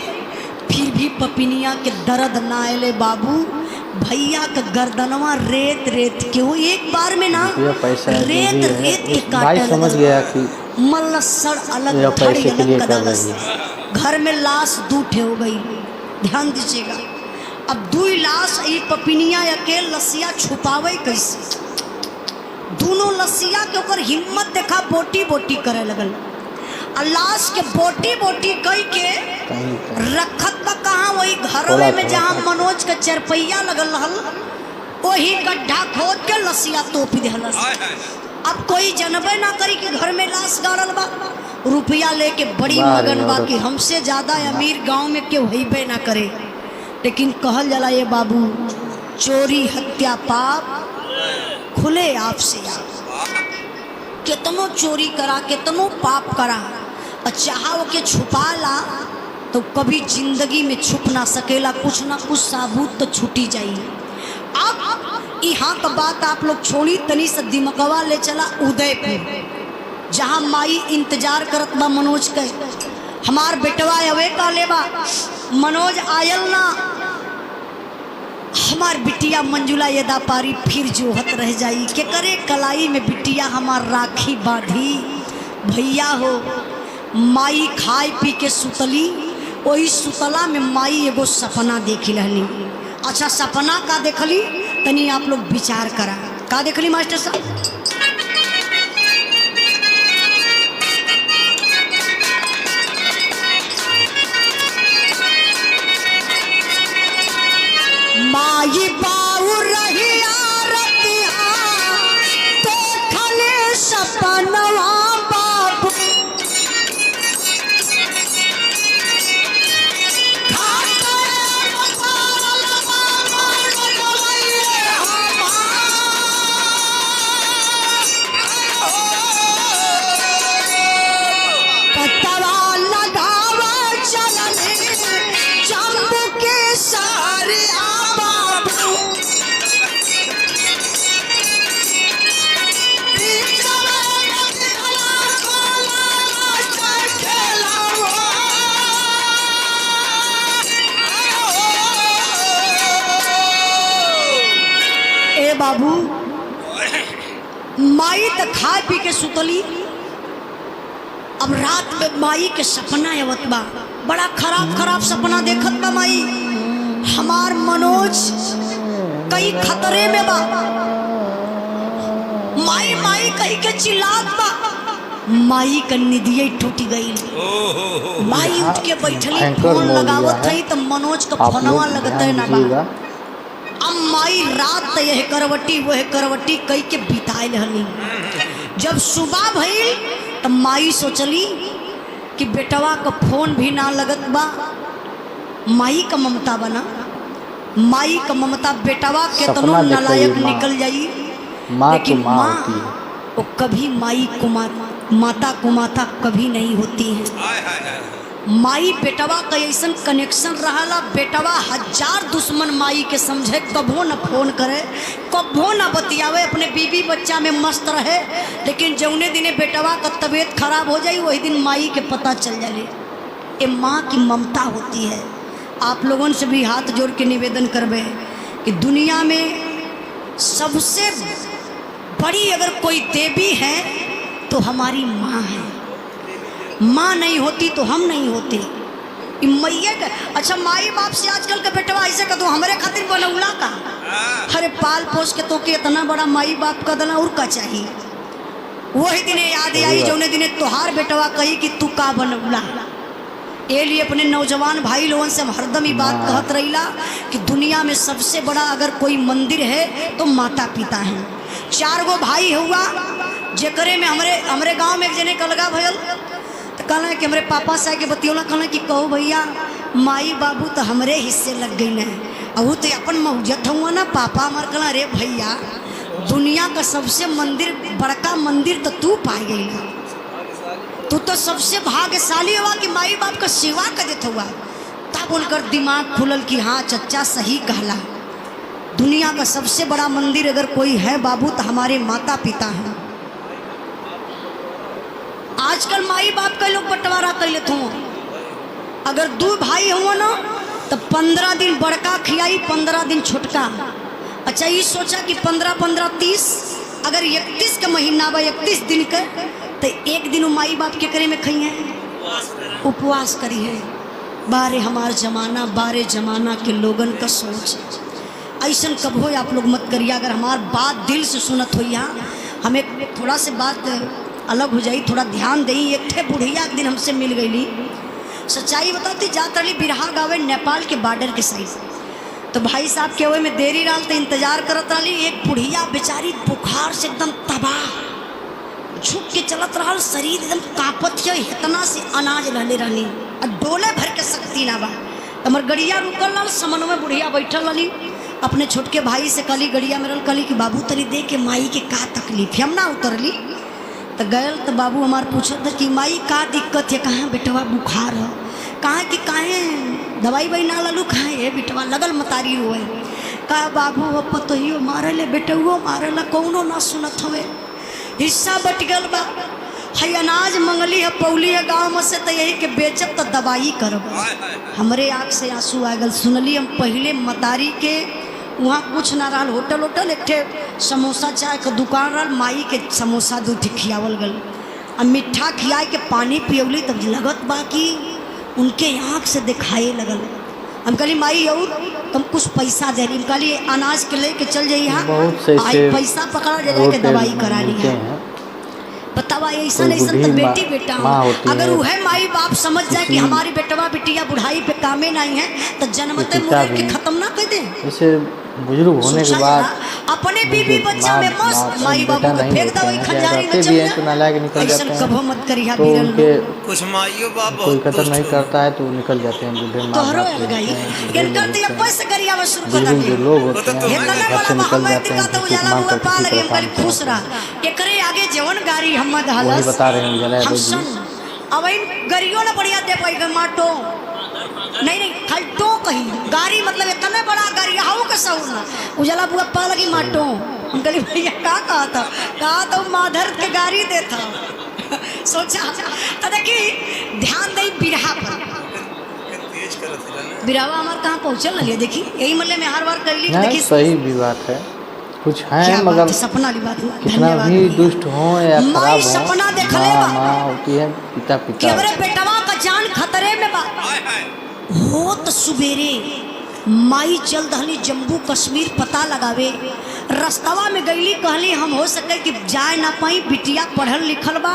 फिर भी पपिनिया के दर्द ना आले बाबू, भैया का गर्दनवा रेत रेत के वो एक बार में ना ये पैसा जो भी रेत है, रेत के उस भाई काटे समझ गया कि मल्लसड़ अलग यह थड़ी पैसे के लिए अलग कर कदलस, रही है। घर में लाश दूठे हो गई, ध्यान दीजिएगा। अब दुई लाश ये पपिनिया अकेले लसिया छुपावे कैसे, दोनों लसिया के ऊपर हिम्मत देखा बोटी बोटी करे लगल, लाश के बोटी बोटी कई के रखत बा कहाँ, वही घरवे में जहाँ मनोज के चरपैया लगल रहल, वही गड्ढा खोद के लसिया तोप दिहलस। अब कोई जनबे ना करी कि घर में लाश गाड़ल बा, रुपया लेके बड़ी मगन बा कि हमसे ज्यादा अमीर गांव में केहू होइबे ना करे। लेकिन कहल जाला ये बाबू, चोरी हत्या पाप खुले आप से आप, कितनो चोरी करा कितनो पाप करा और चाहा के छुपा ला तो कभी जिंदगी में छुप ना सकेला, कुछ ना कुछ साबुत तो छुटी जाइए। अब यहाँ का बात आप लोग छोड़ी, तनी से दिमकवा ले चला उदयपुर, जहाँ माई इंतजार करत बा मनोज के, हमार बेटवा अवे का लेबा, मनोज आयल ना, हमार बिटिया मंजुला यदा पारी फिर जोहत रह जाई के करे कलाई में बिटिया हमार राखी बांधी। भैया हो माई खाए पी के सुतली, वही सुतला में माई एगो सपना देखी रहनी। अच्छा सपना का देखली तनी आप लोग विचार करा, का देखली मास्टर साहब? माई बाऊ रही आरतिया देखले सपनवा बाबू, पतवा लगावा चलने जम्बू के सारे बाबू, ए बाबू माई तो खाए पी के सुतली, अब रात में माई के सपना आवत बा, बड़ा खराब खराब सपना देखत बा माई, हमार मनोज कई खतरे में बा, माई माई कही के चिल्लात बा, माई का निदिये टूट गई, माई उठ के बैठली, फोन लगावत थी तो मनोज का फोनवा लगते ना बा। अब माई रात यह करवटी वह करवटी कई के बिताए रहली। जब सुबह भइल तो माई सोचली कि बेटवा का फोन भी ना लगत बा, माई का ममता बना, माई का ममता बेटवा केतनो नालायक निकल जाई, लेकिन माँ वो कभी माई को माता को माता कभी नहीं होती है। माई बेटवा का ऐसा कनेक्शन रहा, बेटवा हजार दुश्मन माई के समझे, कभो न फोन करे, कभो न बतियावे, अपने बीबी बच्चा में मस्त रहे, लेकिन जौने दिने बेटवा का तबीयत खराब हो जाए वही दिन माई के पता चल जाए। ये माँ की ममता होती है। आप लोगों से भी हाथ जोड़ के निवेदन करबे कि दुनिया में सबसे बड़ी अगर कोई देवी है तो हमारी माँ है। माँ नहीं होती तो हम नहीं होते। मैया का अच्छा माई बाप से आजकल का बेटवा ऐसे कर दो हमारे खातिर बनौला का, अरे पाल पोस के तो के इतना बड़ा माई बाप का दना और का चाहिए। वही दिने याद आई जौने दिने तोहार बेटवा कही कि तू का बनौला। ये लिए अपने नौजवान भाई लोगों से हम हरदम ही बात कहत रहीला कि दुनिया में सबसे बड़ा अगर कोई मंदिर है तो माता पिता हैं। 4 गो भाई हुआ जेकरे में हमरे गांव में एक जने का लगा भयल तो कहना कि हमारे पापा साहब के बतियोला कहना कि कहो भैया माई बाबू तो हमरे हिस्से लग गई न, और वो तो अपन मौजत हुआ ना। पापा हमार कहला अरे भैया दुनिया का सबसे मंदिर बड़का मंदिर तो तू पा गई ना, तू तो सबसे भाग्यशाली हुआ कि माई बाप का सेवा कर देता हुआ। तब उनकर दिमाग खुलल कि हाँ चच्चा सही कहला, दुनिया का सबसे बड़ा मंदिर अगर कोई है बाबू तो हमारे माता पिता हैं। आजकल माई बाप का लोग बंटवारा कर लेते हो, अगर 2 भाई हुआ ना तो 15 दिन बड़का खियाई 15 दिन छोटका। अच्छा ये सोचा कि 15-15 30, अगर 31 का महीना बा 31 दिन का तो एक दिन माई बाप के करे में खाई है उपवास करी है। बारे हमार जमाना बारे जमाना के लोगन का सोच ऐसा कब हो आप लोग मत करिए। अगर हमार बात दिल से सुनत हो यहाँ हमें थोड़ा से बात अलग हो जाई, थोड़ा ध्यान दई। एक थे बुढ़िया एक दिन हमसे मिल गई, सच्चाई बताती जात रही बिरहा गावे नेपाल के बॉर्डर के साइड। तो भाई साहब के हुए में देरी डाल तो इंतजार करत रही। एक बुढ़िया बेचारी बुखार से एकदम तबाह झुक के चलत रहा, शरीर एकदम कांपत है, इतना से अनाज रहले रहनी और डोले भर के शक्ति ना बा। हमार गड़िया रुकल रहा, समन में बुढ़िया बैठल रही, अपने छोटके भाई से कली गड़िया में कली कि बाबू तरी दे के माई के का तकलीफ है। हम ना उतरली तो गयल तो बाबू हमार पूछत था कि माई का दिक्कत है, कहाँ बेटवा बुखार है, कहाँ कि काहे दवाई वही ना ललू, कहाँ है बेटवा लगल मतारी रोए। कहा बाबू हो पतोहियो मारले बेटुओ मारला कौनो ना सुनत हवे, हिस्सा बट गल बा। है अनाज मंगली है पौली है गाँव में से तो यही के बेचब तो दवाई करब। हमरे आँख से आंसू आ गल। सुनली हम पहले मतारी के वहाँ कुछ ना रहा, होटल होटल एक ठे समोसा चाय का दुकान रहा, माई के समोसा दूध खियावल गल और मिठा खिया के पानी पियवली तब लगत बा कि उनके आँख से दिखाए लगल। हम कहली माई और कम कुछ पैसा दे रही, कहली अनाज के लेके चल जाइए, पैसा पकड़ा दे जाके दवाई करा लिया। बतावा ऐसा ऐसा तो बेटी बेटा अगर वह माई बाप समझ जाए कि हमारी बेटवा बिटिया बुढ़ाई पे कामे नहीं है तो जन्मते मुरे के खत्म ना कर दे। जैसे बुजुर्ग होने के बाद अपने बीबी बच्चा में मस्त माई बाबू को फेंक दो खंजारी में चल ऐसा कभो मत करिया बीरन। कुछ माइयो बाप कोई कदर नहीं करता है तो निकल जाते हैं बूढ़े माँ बाप इनकर तो पैसे करिया में शुरू कर बुजुर्ग जो लोग होते हैं घर से निकल जाते हैं तो उजाला हुआ पा लगे हम खुश रहा एकरे आगे जवन गाड़ी हमद वही हलस बता रहे हैं उजाला हम यादव जी। सुन अब इन गरियो ना बढ़िया दे पाएगा माटो नहीं नहीं खलटो कही गाड़ी मतलब इतना बड़ा गाड़ी हाउ का सौना उजाला बुआ पा लगी माटो। हम कहली भैया कहा तो माधर के गाड़ी देता सोचा तो देखी ध्यान दे बिरहा पर। बिरहावा हमार कहाँ पहुँचल रही देखी यही मतलब में हर बार कर ली देखी सही भी बात है कुछ है मगर सपना वाली बात कितना भी दुष्ट हो या खराब हो सपना देख ले माँ होती है पिता पिता कि बेटवा का जान खतरे में बा हो तो सुबेरे माई चल दहली जम्मू कश्मीर पता लगावे रास्तवा में गईली कहली हम हो सके कि जाए ना पाई बिटिया पढ़ल लिखल बा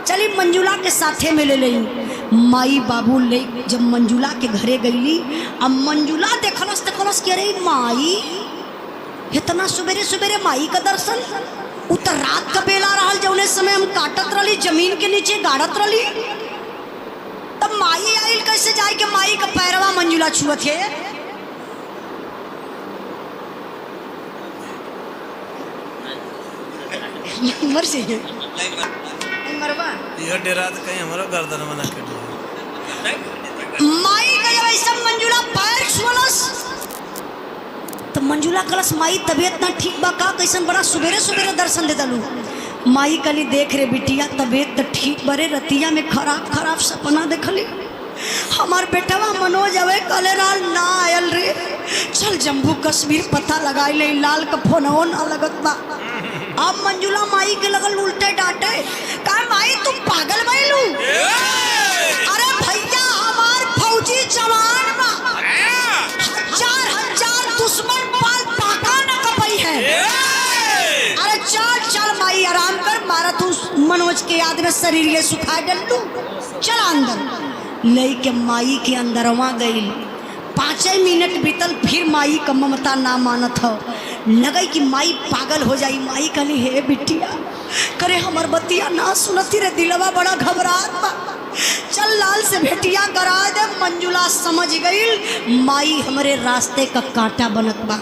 चली मंजुला के साथे में ले ली। माई बाबू ले जब मंजुला के घरे गईली अब मंजुला देखलस देखलस कि अरे माई इतना सुबेरे सुबेरे माई का दर्शन उतर रात का बेला रहल जौने समय हम काटत रही जमीन के नीचे गाड़त रही तब माई आइल कैसे जाए के माई का पैरवा मंजुला छुअत है। मर से मरवा ये डेरा तो कहीं हमारा गर्दन में ना कट माई का जब ऐसा मंजुला पैर छुअलस तो मंजुला कलश माई तबीयत ना ठीक बा का कैसन बड़ा सुबेरे सुबेरे दर्शन दे दलू। माई कली देख रे बिटिया तबीयत तो ठीक बरे रतिया में खराब खराब सपना देखली हमार बेटवा मनोज अवे कले राल ना आयल रे चल जम्मू कश्मीर पता लगाई ले लाल का फोन ना लगत बा। अब मंजुला माई के लगल उल्टे डांटे का माई तुम पागल बैलू अरे भैया हमार फौजी जवान बा हजार दुश्मन पाल पाका न कपई है। अरे चल चल माई आराम कर मारा तू मनोज के याद में शरीर ये सुखा डलू चल अंदर ले के माई के अंदरवा गई 5 मिनट बीतल फिर माई का ममता ना मानत हो लगई कि माई पागल हो जाई। माई कहली हे बिटिया करे हमर बतिया ना सुनती रे, दिलवा बड़ा घबरात बा। चल लाल से भेटिया करा दे। मंजुला समझ गई माई हमरे रास्ते का कांटा बनत बा।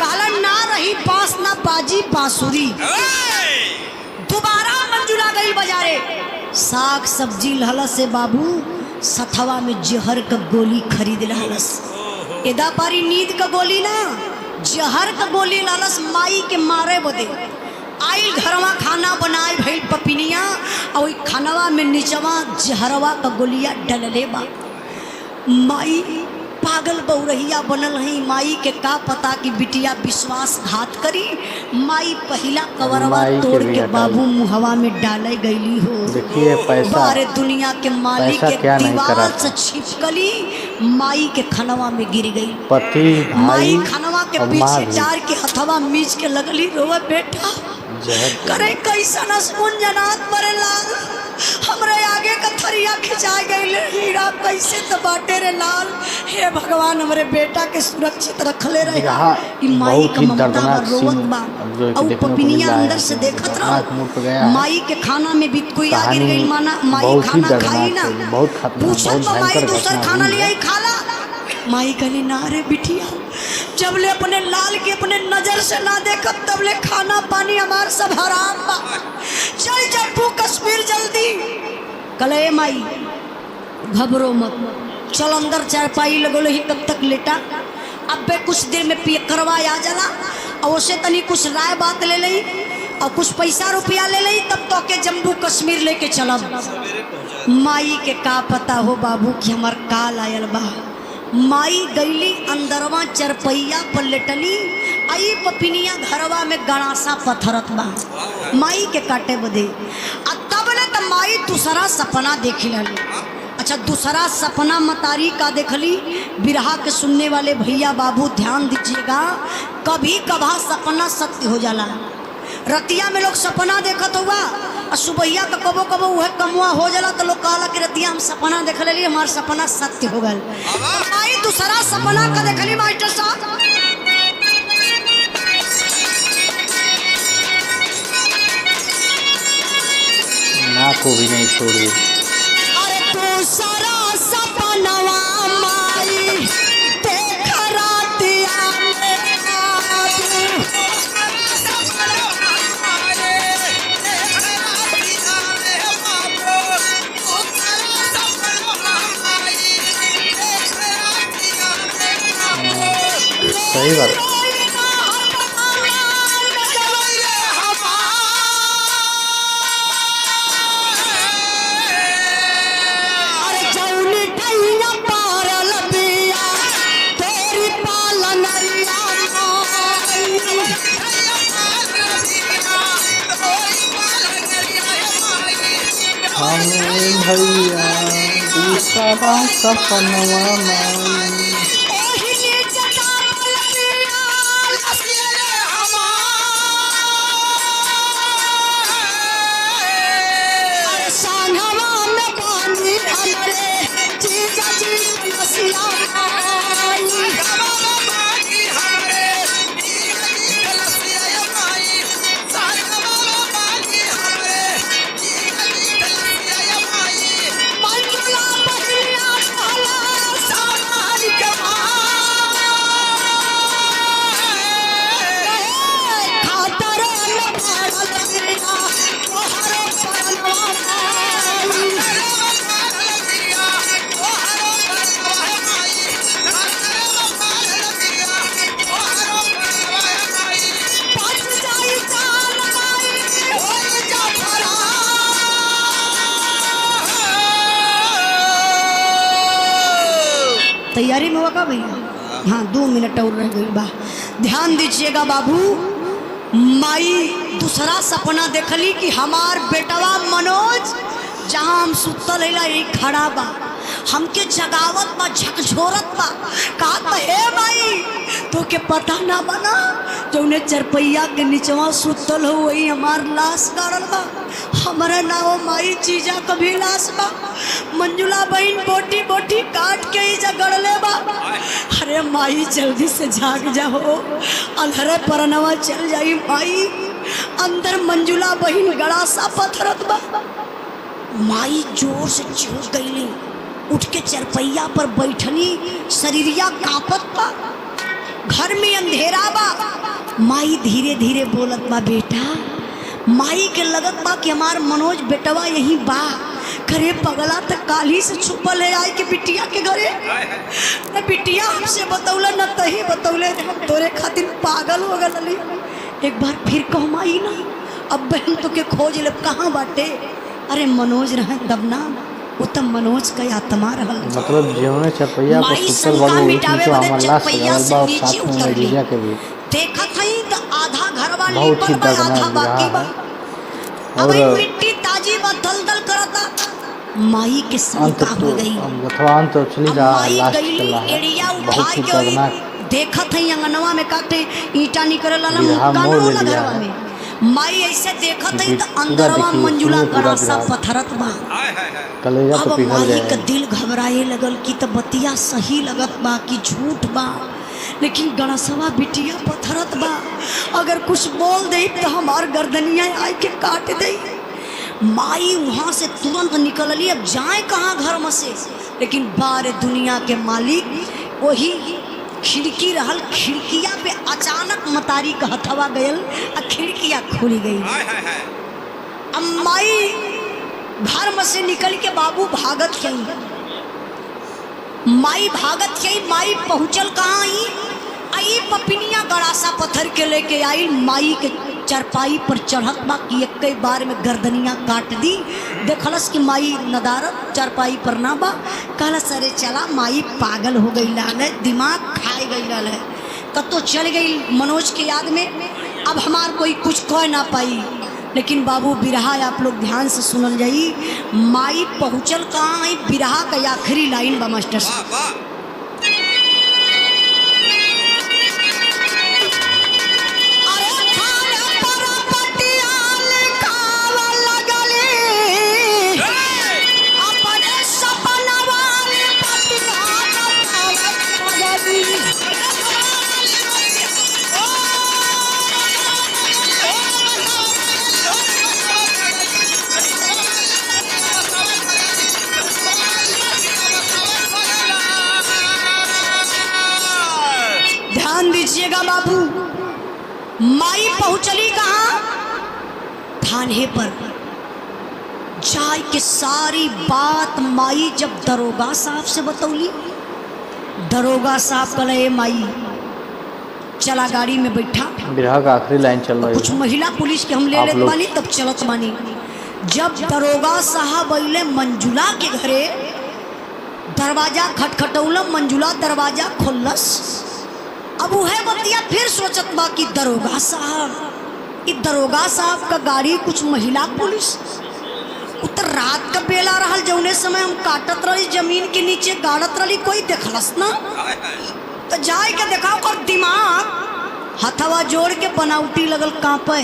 काला ना रही बांस ना बाजी बांसुरी। दोबारा मंजुला गई बाजारे, साग सब्जी लहला से बाबू सथवा में जहर का गोली खरीद लहलस। एदा पारी नींद का गोली ना, जहर का गोली लालस माई के मारे बदे। आई घरवा खाना बनाए भई पपिनिया, और वही खानवा में नीचवा जहरवा का गोलिया डलले बा। माई पागल बौरहिया बनल है। माई के का पता कि बिटिया विश्वासघात करी। माई पहला कवरवा तोड़ के बाबू मुहवा में डाले गईली हो। देखिए पैसा, बारे दुनिया के मालिक के दीवार से छिपकली माई के खनवा में गिर गई। पति माई खनवा के पीछे चार के हथवा मीच के लगली रोवे बेटा करे कैसा नसमुन जनात मरे लाल, हमरे आगे का थरिया खिंचा गई हीरा कैसे तो बाटे रे लाल। हे भगवान हमरे बेटा के सुरक्षित रखले रहे। माई का ममता रोवत बा और पपिनिया अंदर से देखत रहा। माई के खाना में भी कोई आ गिर गई माना माई खाना खाई ना, पूछत बा माई दूसर खाना ले आई खाला। माई कहली ना रे बिटिया, जब ले अपने लाल के अपने नजर से ना देखब तब ले खाना पानी हमार सब हराम बा। चल जम्मू कश्मीर जल्दी। कले माई घबरो मत, चल अंदर चारपाई लगो ही कब तक लेटा। अब बे कुछ देर में पिए करवा आ जाला और उसे तनी कुछ राय बात ले लई और कुछ पैसा रुपया ले लई, तब तो के जम्मू कश्मीर लेके चलब। माई के का पता हो बाबू कि हमार काल आयल बा। माई गईली अंदरवा चरपैया पर लेटली। आई पपिनिया घरवा में गणासा पथरत बा माई के काटे बदे। तब ले तो माई दूसरा सपना देख ली। अच्छा दूसरा सपना मतारी का देखली। बिरहा के सुनने वाले भैया बाबू ध्यान दीजिएगा, कभी कभार सपना सत्य हो जाला। रतिया में लोग सपना देखत हुआ और सुबहिया का कबो कबो वह कमुआ हो जाला तो लोग कहला कि रतिया हम सपना देख लेली, हमार सपना सत्य हो गल। माई दूसरा सपना का देखली मास्टर साहब। ना को भी नहीं छोड़ी। अरे दूसरा सपनवा माई देख रातिया में सही बात। भैया दूसरा सपनवा माई तैयारी में होगा भैया। हाँ 2 मिनट और रह गई बा। ध्यान दीजिएगा बाबू, माई दूसरा सपना देखली कि हमार बेटवा मनोज जहाँ हम सुतल है यही खड़ा बा, हमके जगावत बा, झकझोरत बा। कहा हे माई तो के पता ना बना जौने चरपैया के निचवा सुतल हो वही हमार लाश गाड़ल बा। हमारा नाव माई चीजा कभी लाश बा। मंजुला बहन बोटी बोटी काट के ही जगड़ले बा। अरे माई जल्दी से जाग जाओ, अलहरे परनवा चल जाई माई। अंदर मंजुला बहन गड़ा सा पत्थरत बा। माई जोर से चीख गईली, उठ के चरपैया पर बैठनी, शरीरिया कांपत बा। घर में अंधेरा बा। माई धीरे धीरे बोलत बा, बेटा। माई के लगत बा कि हमार मनोज बेटवा यही बा। करे पगला तो काली से छुपल है आई के बिटिया के घरे। न बिटिया हमसे बतौला न तही बतौले, हम तोरे खातिर पागल हो गली। एक बार फिर कह माई ना, अब बहन तो के खोज ले कहाँ बाटे। अरे मनोज रहे दबना, वो तो मनोज का आत्मा रहल। मतलब जीवन चरपैया को सुतल बड़ो मिटावे बदे चरपैया से नीचे उतर ली। देखत हई तो आधा घरवा बहुत ही लीपल बा, आधा बाकी बा। अब और मिट्टी ताजी बा, दलदल करता। माई के शंका हो गई। अथवा अंत चली रहा, माई लास्ट गई चला है, एड़िया बहुत उठा ही के दर्दनाक देखत हई अंगनवा में काटे ईटा निकल लाला बिरहा मुक्का मोड़ न ले होला लिया घरवा है। में। माई ऐसे देखत हई तो पूरा अंदरवा देखिए, मंजुला सुनिए पूरा गड़ा सा बिरहा। पत्थरत बा। कलेजा तो अब पिघल माई का जाए। दिल घबराए लगल कि तो बतिया सही लगत बा कि झूठ बा। लेकिन गणसवा बिटिया पत्थरत बा, अगर कुछ बोल दे तो हमार गर्दनिया आई के काट दे। माई वहाँ से तुरंत निकलली। अब जाए कहाँ घर में से, लेकिन बारे दुनिया के मालिक वही खिड़की रहल। खिड़किया पे अचानक मतारी का हथवा गयल आ खिड़किया खुल गई। अब माई घर में से निकल के बाबू भागत गई। माई भागत गई। माई पहुंचल कहाँ आई पपिनिया गड़ासा पत्थर के लेके आई। माई के चरपाई पर चढ़त बा कि एक कई बार में गर्दनिया काट दी। देखलस कि माई नदारत चरपाई पर ना बा। कहलस अरे चला माई पागल हो गई लाल है, दिमाग खाए गई लाल है, कतो चल गई मनोज के याद में। अब हमार कोई कुछ कह ना पाई। लेकिन बाबू बिरहा आप लोग ध्यान से सुनल जाई। माई पहुँचल कहाँ आई, बिरहा का आखिरी लाइन बा मास्टर साहब। ध्यान दीजिएगा बाबू। माई पहुंचली कहाँ, थाने पर जाय के सारी बात माई जब दरोगा साहब से बतौली। दरोगा साहब कहे माई चला गाड़ी में बैठा। बिरहा का आखिरी लाइन चल रही कुछ है। महिला पुलिस के हम ले लेत बानी तब चलत बानी। जब दरोगा साहब अइले मंजुला के घरे, दरवाजा खटखटौल, मंजुला दरवाजा खोलस। अब वह बतिया फिर सोचत बा कि दरोगा साहब, ई दरोगा साहब का गाड़ी कुछ महिला पुलिस। उतर रात का बेला रहल, जौने समय हम काटत रही जमीन के नीचे गाड़त रही, कोई देखलस ना। तो जाए के देखा ओकर दिमाग हथवा जोड़ के बनावटी लगल कांपे।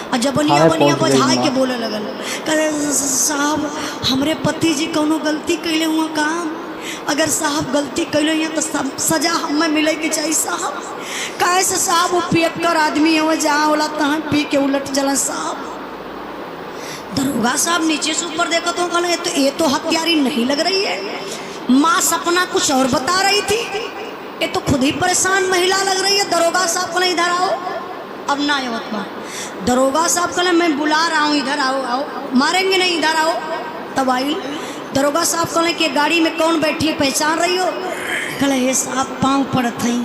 और जब बनिया बनिया बजाए के बोले लगल, कहे साहब हमरे पति जी कौनो गलती कैले हुआ काम, अगर साहब गलती कैले हैं तो सजा हमें मिले के चाहिए साहब। काहे से साहब वो पियक्कर आदमी है, जहाँ होला तहाँ पी के उलट चला साहब। दरोगा साहब नीचे से ऊपर देखा तो कहना ये तो हत्यारी नहीं लग रही है। माँ सपना कुछ और बता रही थी, ये तो खुद ही परेशान महिला लग रही है। दरोगा साहब कहना इधर आओ। अब ना आवत। दरोगा साहब कहना मैं बुला रहा हूँ, इधर आओ आओ, मारेंगे नहीं, इधर आओ। तब आई दरोगा साहब कहने कि गाड़ी में कौन बैठी है, पहचान रही हो? कहले हे साहब पाँव पड़त हई।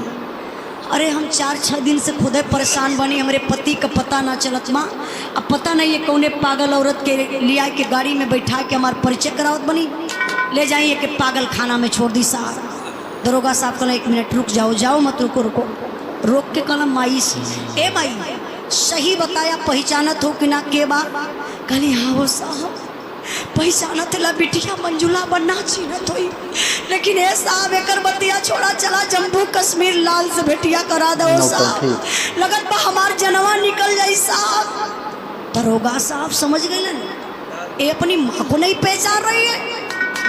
अरे हम 4-6 दिन से खुदे परेशान बनी, हमारे पति का पता ना चलत माँ। अब पता नहीं है कौने पागल औरत के लिया के गाड़ी में बैठा के हमारा परिचय करावत बनी, ले जाइए कि पागल खाना में छोड़ दी साहब। दरोगा साहब कहना 1 मिनट रुक जाओ, जाओ मत रुको, रुको। रोक के कहना माई से, ए माई सही बताया, पहचानत हो कि ना के बा? कहली हाँ वो साहब पहचानत ला बिटिया मंजुला बनना चीनत हुई, लेकिन ए साहब एकर बतिया छोड़ा चला जम्मू कश्मीर लाल से भेटिया करा दो साहब। लगत बा हमार जनवा निकल जाई साहब। दरोगा साहब समझ गए ये अपनी माँ को नहीं पहचान रही है।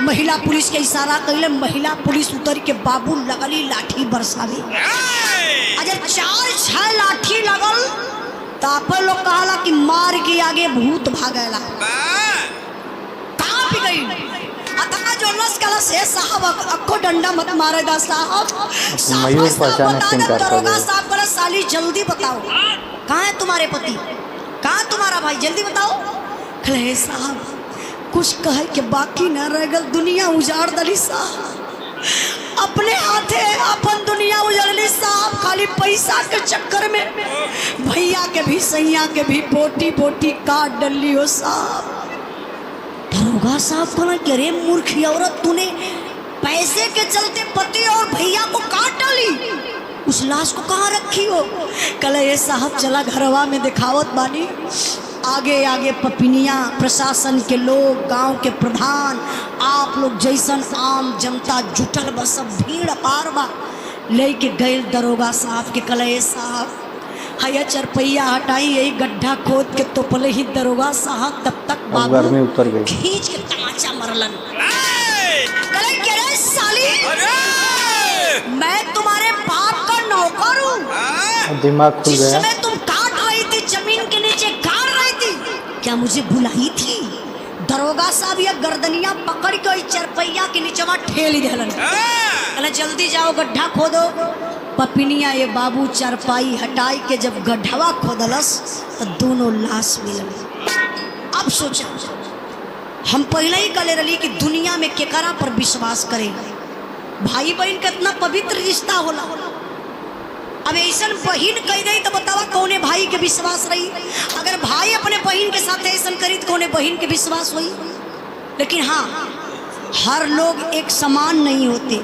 महिला पुलिस के इशारा कैले, महिला पुलिस उतर के बाबू लगली लाठी बरसावी। अजब 4-6 लाठी लगल तापर लोग कहला कि मार के आगे भूत भागेला। कहाँ भी गई अतका जोलस कला से साहब अक्को डंडा मत मारे दा साहब। मयूर पहचान किन कर दरोगा साहब बोला साली जल्दी बताओ कहाँ है तुम्हारे पति, कहाँ तुम्हारा भाई, जल्दी बताओ। कहे साहब कुछ कहे के बाकी न रह गल, दुनिया उजाड़ दली साहब, अपने हाथे अपन दुनिया उजड़ली साहब। खाली पैसा के चक्कर में भैया के भी सैया के भी बोटी बोटी काट डली हो साहब। दरोगा साहब को ना कि अरे मूर्खी औरत, तूने पैसे के चलते पति और भैया को काट डाली, उस लाश को कहाँ रखी हो। कल ये साहब चला घरवा में दिखावत बानी, आगे आगे पपिनिया प्रशासन के लोग, गांव के प्रधान, आप लोग जैसन आम जनता जुटल बस, सब भीड़ अपार बा। लेके गए दरोगा साहब के कलये साहब हया चरपैया हटाई, यही गड्ढा खोद के तोपले ही दरोगा साहब। तब तक बाबू में उतर गई, खींच के तमाचा मरलन। कले के रे साली, मैं तुम्हारे बाप का नौकर हूँ, दिमाग खुल गया। जिस समय तुम काट रही थी जमीन के नीचे गाड़ रही थी, क्या मुझे बुलाई थी। दरोगा साहब ये गर्दनिया पकड़ के चरपैया के नीचे ठेल दिलन। कहले जल्दी जाओ गड्ढा खोदो। पपिनिया ये बाबू चरपाई हटाई के जब गड्ढवा खोदलस तो दोनों लाश मिलल। अब सोचा हम पहले ही कले रही कि दुनिया में केकरा पर विश्वास करे, भाई बहन का इतना पवित्र रिश्ता होला। अब ऐसा बहन कह गई तो बतावा कौने भाई के विश्वास रही। अगर भाई अपने बहन के साथ ऐसा करी तो कौने बहन के विश्वास हुई। लेकिन हाँ, हर लोग एक समान नहीं होते।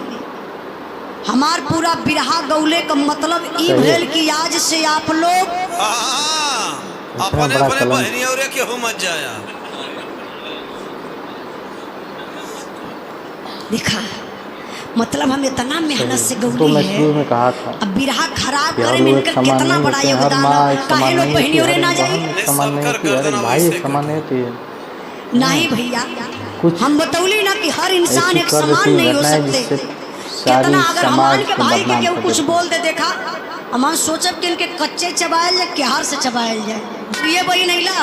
हमार पूरा बिरहा गौले का मतलब ई भेल कि आज से आप लोग अपने अपने बहनी और केहू मत जाया। देखा मतलब हम इतना मेहनत से गौली है। में कहा था अब बिरहा खराब करे में इनका कितना बड़ा योगदान है। काहे लोग बहनी और ना जाई, भाई समान नहीं भैया। हम बतौली ना कि हर इंसान एक समान नहीं हो सकते। कितना अगर हमान के भाई के केहू कुछ बोल दे, देखा हमान सोचब कि इनके कच्चे चबायल जाए केहार से चबायल जाए। ये वही नहीं ला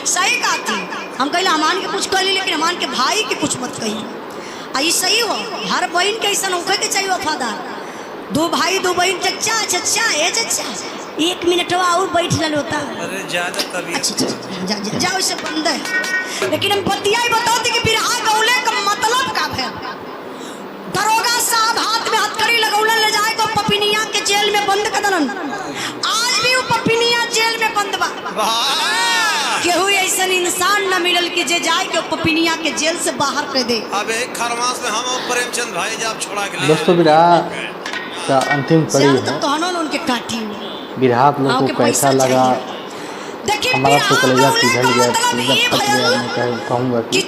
सही कहा थी। हम कहला हमान के कुछ कहली, लेकिन हमान के भाई के कुछ मत कही। आई सही हो, हर बहन के ऐसा होखे के चाहिए वफादार। दो भाई दो बहन, चचा चचा ए चचा 1 मिनटवा और बैठ ले होता। अरे ज्यादा कभी अच्छा जाओ इसे बंद है। लेकिन हम बतिया ही बताते कि बिरहा गौले का मतलब का है। दरोगा साहब हाथ में हथकड़ी लगौले ले जाए तो पपिनिया के जेल में बंद कर दलन। आज भी वो पपिनिया जेल में बंद बा। केहू ऐसा इंसान न मिलल कि जे जाए के पपिनिया के जेल से बाहर कर दे। अब एक खरमास में हम और प्रेमचंद भाई जब छोड़ा के दोस्तों बिरहा का अंतिम कड़ी है। तो उनके काटी बिरहा आप लोगों को कैसा लगा, हमारा तो कलेजा पिघल गया, कहूँगा कि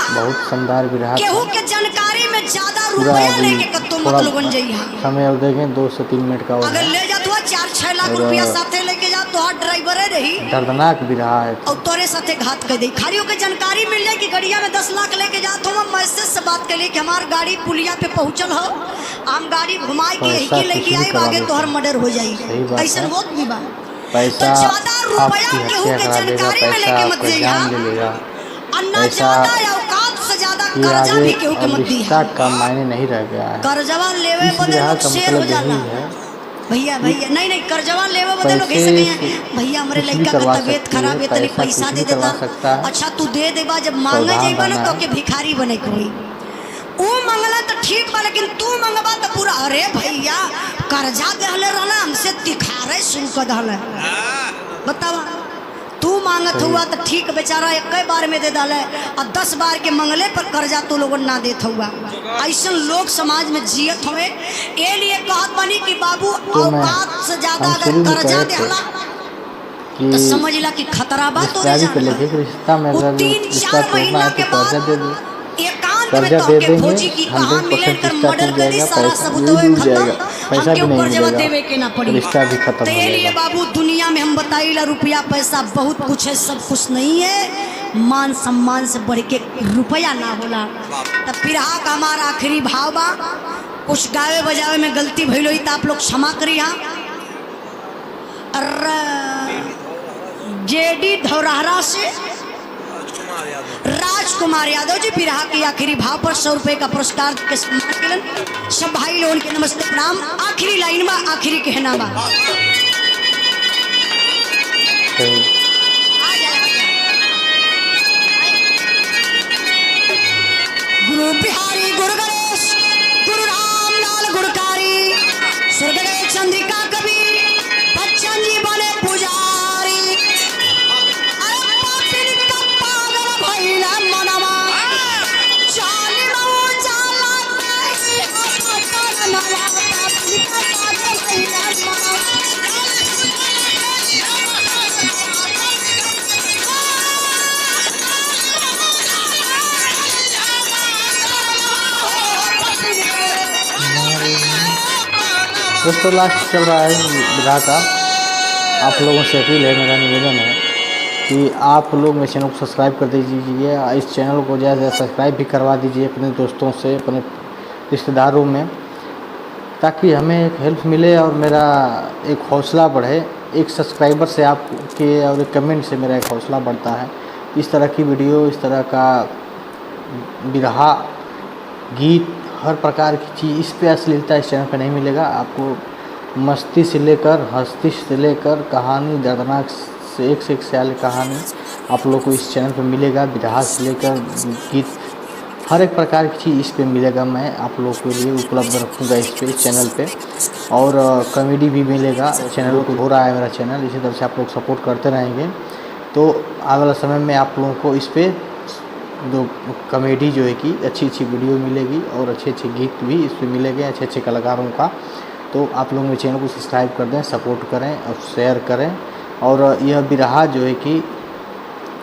बहुत शानदार बिरहा। केहू के जानकारी में ज्यादा रुपया लेके कत्तो मत लोगन जइहा। समय और देखें 2 से 3 मिनट का। अगर ले जा तो 4-6 लाख रुपया साथे लेके जा तो ड्राइवर रही। दर्दनाक बिरहा है और तोरे साथे घात कर दे। खाली के जानकारी मिल जाए कि गड़िया में 10 लाख लेके जा तो हम मैसेज से बात कर ले कि हमार गाड़ी पुलिया पे पहुंचल हो, हम गाड़ी घुमाए के यही लेके आई, आगे तोहर मर्डर हो जाई। ऐसा होत भी बा। पैसा ज्यादा रुपया केहू के जानकारी में लेके मत जइहा। अन्ना ज्यादा या औकात से ज्यादा कर्जा भी केहू के मत दिहा। का मायने नहीं रह गया है। कर्जवा लेवे बदे लोग शेर हो जाला। भैया नहीं कर्जवा लेवे बदे लोग ऐसे कहिए भैया हमारे लड़का का तबीयत खराब है तनी पैसा दे देता। अच्छा तू दे देबा, जब मांगे जाइबा ना तो के भिखारी बने कोई। वो मंगला तो ठीक बा, लेकिन तू मंगबा तो पूरा अरे भैया कर्जा देहले रहला हमसे तिखारे शुरू कर दहले। बतावा तू मांगत हुआ तो ठीक बेचारा एक बार में दे डाले और 10 बार के मंगले पर कर्जा तो लोगों ना देत हुआ। ऐसा लोग समाज में जियत हुए। ये लिए कहत बनी कि बाबू औकात से ज्यादा अगर कर्जा देहला कि तो समझ ला कि खतरा बा तो रिश्तेदारी पे लेके कि रिश्ता में वो अगर 3-4 रिश्ता तोड़ना महीना है के तो कर्जा दे दो, बाद एकांत में कर्जा तो दे हमके देंगे, खोजी की कहाँ 100% मिले कर रिश्ता मर्डर टूट कर दी, जाएगा, सारा पैसा सबूत भी होए डूब खत्म, जाएगा, पैसा हमके भी नहीं ऊपर जमा मिलेगा, देवे के ना पड़ी। रिश्ता भी खत्म तो हो ये लिए जाएगा। बाबू दुनिया में हम बताइला रुपया पैसा बहुत कुछ है, सब कुछ नहीं है, मान सम्मान से बढ़ के रुपया ना होला। तब पिरहा का हमारा आखिरी भाव बा, कुछ गावे बजावे में गलती भइल होई तो आप लोग क्षमा करी। हाँ जेडी धौरहरा से राजकुमार यादव। राजकुमार यादव जी बिरहा के आखिरी भाव पर 100 रुपए का पुरस्कार के सम्मान केलन। सब भाई लोगों के नमस्ते प्रणाम। आखिरी लाइन बा, आखिरी कहना बा। गुरु बिहारी गुरु गणेश गुरु रामलाल गुणकारी स्वर्ग गए चंद्रिका कवि बच्चन जी बने पुजारी। अरे पापिन का पागल भइला मनवा चाली मऊ जाला कहीं अपन नवा। पापिन का पागल भइला मनवा दोस्तों लास्ट चल रहा है विधा का। आप लोगों से अपील है, मेरा निवेदन है कि आप लोग मेरे चैनल को सब्सक्राइब कर दीजिए, इस चैनल को ज़्यादा से सब्सक्राइब भी करवा दीजिए अपने दोस्तों से, अपने रिश्तेदारों में, ताकि हमें एक हेल्प मिले और मेरा एक हौसला बढ़े। एक सब्सक्राइबर से आपके और एक कमेंट से मेरा एक हौसला बढ़ता है। इस तरह की वीडियो, इस तरह का बिरहा गीत, हर प्रकार की चीज़ इस पे अश्लीलता इस चैनल पे नहीं मिलेगा आपको। मस्ती से लेकर हस्ती से लेकर कहानी, दर्दनाक से एक सयाल कहानी आप लोग को इस चैनल पे मिलेगा। बिरहा से लेकर गीत, हर एक प्रकार की चीज़ इस पे मिलेगा। मैं आप लोग के लिए उपलब्ध रखूँगा इस चैनल पे। और कॉमेडी भी मिलेगा। चैनल को हो रहा है मेरा चैनल, इसी तरह से आप लोग सपोर्ट करते रहेंगे तो आने वाला समय में आप लोगों को इस पे जो कॉमेडी जो है कि अच्छी अच्छी वीडियो मिलेगी और अच्छे अच्छे गीत भी इस पर मिलेंगे, अच्छे अच्छे कलाकारों का। तो आप लोग मेरे चैनल को सब्सक्राइब कर दें, सपोर्ट करें और शेयर करें। और यह बिरहा जो है कि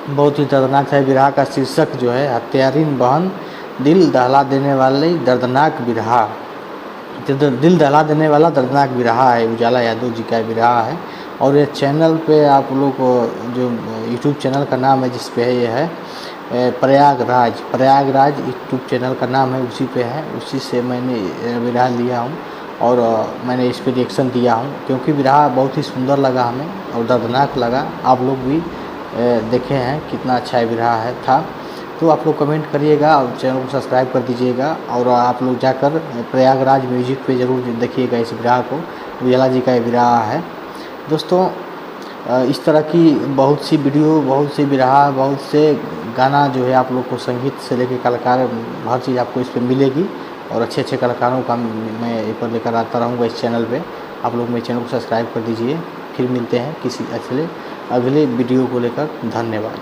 बहुत ही दर्दनाक है। बिरहा का शीर्षक जो है हत्यारीन बहन, दिल दहला देने वाली दर्दनाक बिरहा, दिल दहला देने वाला दर्दनाक बिरहा है। उजाला यादव जी का बिरहा है। और ये चैनल पे आप लोग को जो यूट्यूब चैनल का नाम है जिस पे है, ये है प्रयागराज यूट्यूब चैनल का नाम है, उसी पे है। उसी से मैंने बिरहा लिया हूँ और मैंने इस पे रिएक्शन दिया हूँ, क्योंकि बिरहा बहुत ही सुंदर लगा हमें और दर्दनाक लगा। आप लोग भी देखे हैं कितना अच्छा बिरहा है था। तो आप लोग कमेंट करिएगा और चैनल को सब्सक्राइब कर दीजिएगा। और आप लोग जाकर प्रयागराज म्यूजिक पे ज़रूर देखिएगा इस बिरहा को। उजाला जी का ये बिरहा है। दोस्तों इस तरह की बहुत सी वीडियो, बहुत सी बिरहा, बहुत से गाना जो है आप लोग को संगीत से लेकर कलाकार, हर चीज़ आपको इस पे मिलेगी। और अच्छे अच्छे कलाकारों का मैं ये पर लेकर आता रहूँगा इस चैनल पे। आप लोग मेरे चैनल को सब्सक्राइब कर दीजिए। फिर मिलते हैं किसी अगले वीडियो को लेकर। धन्यवाद।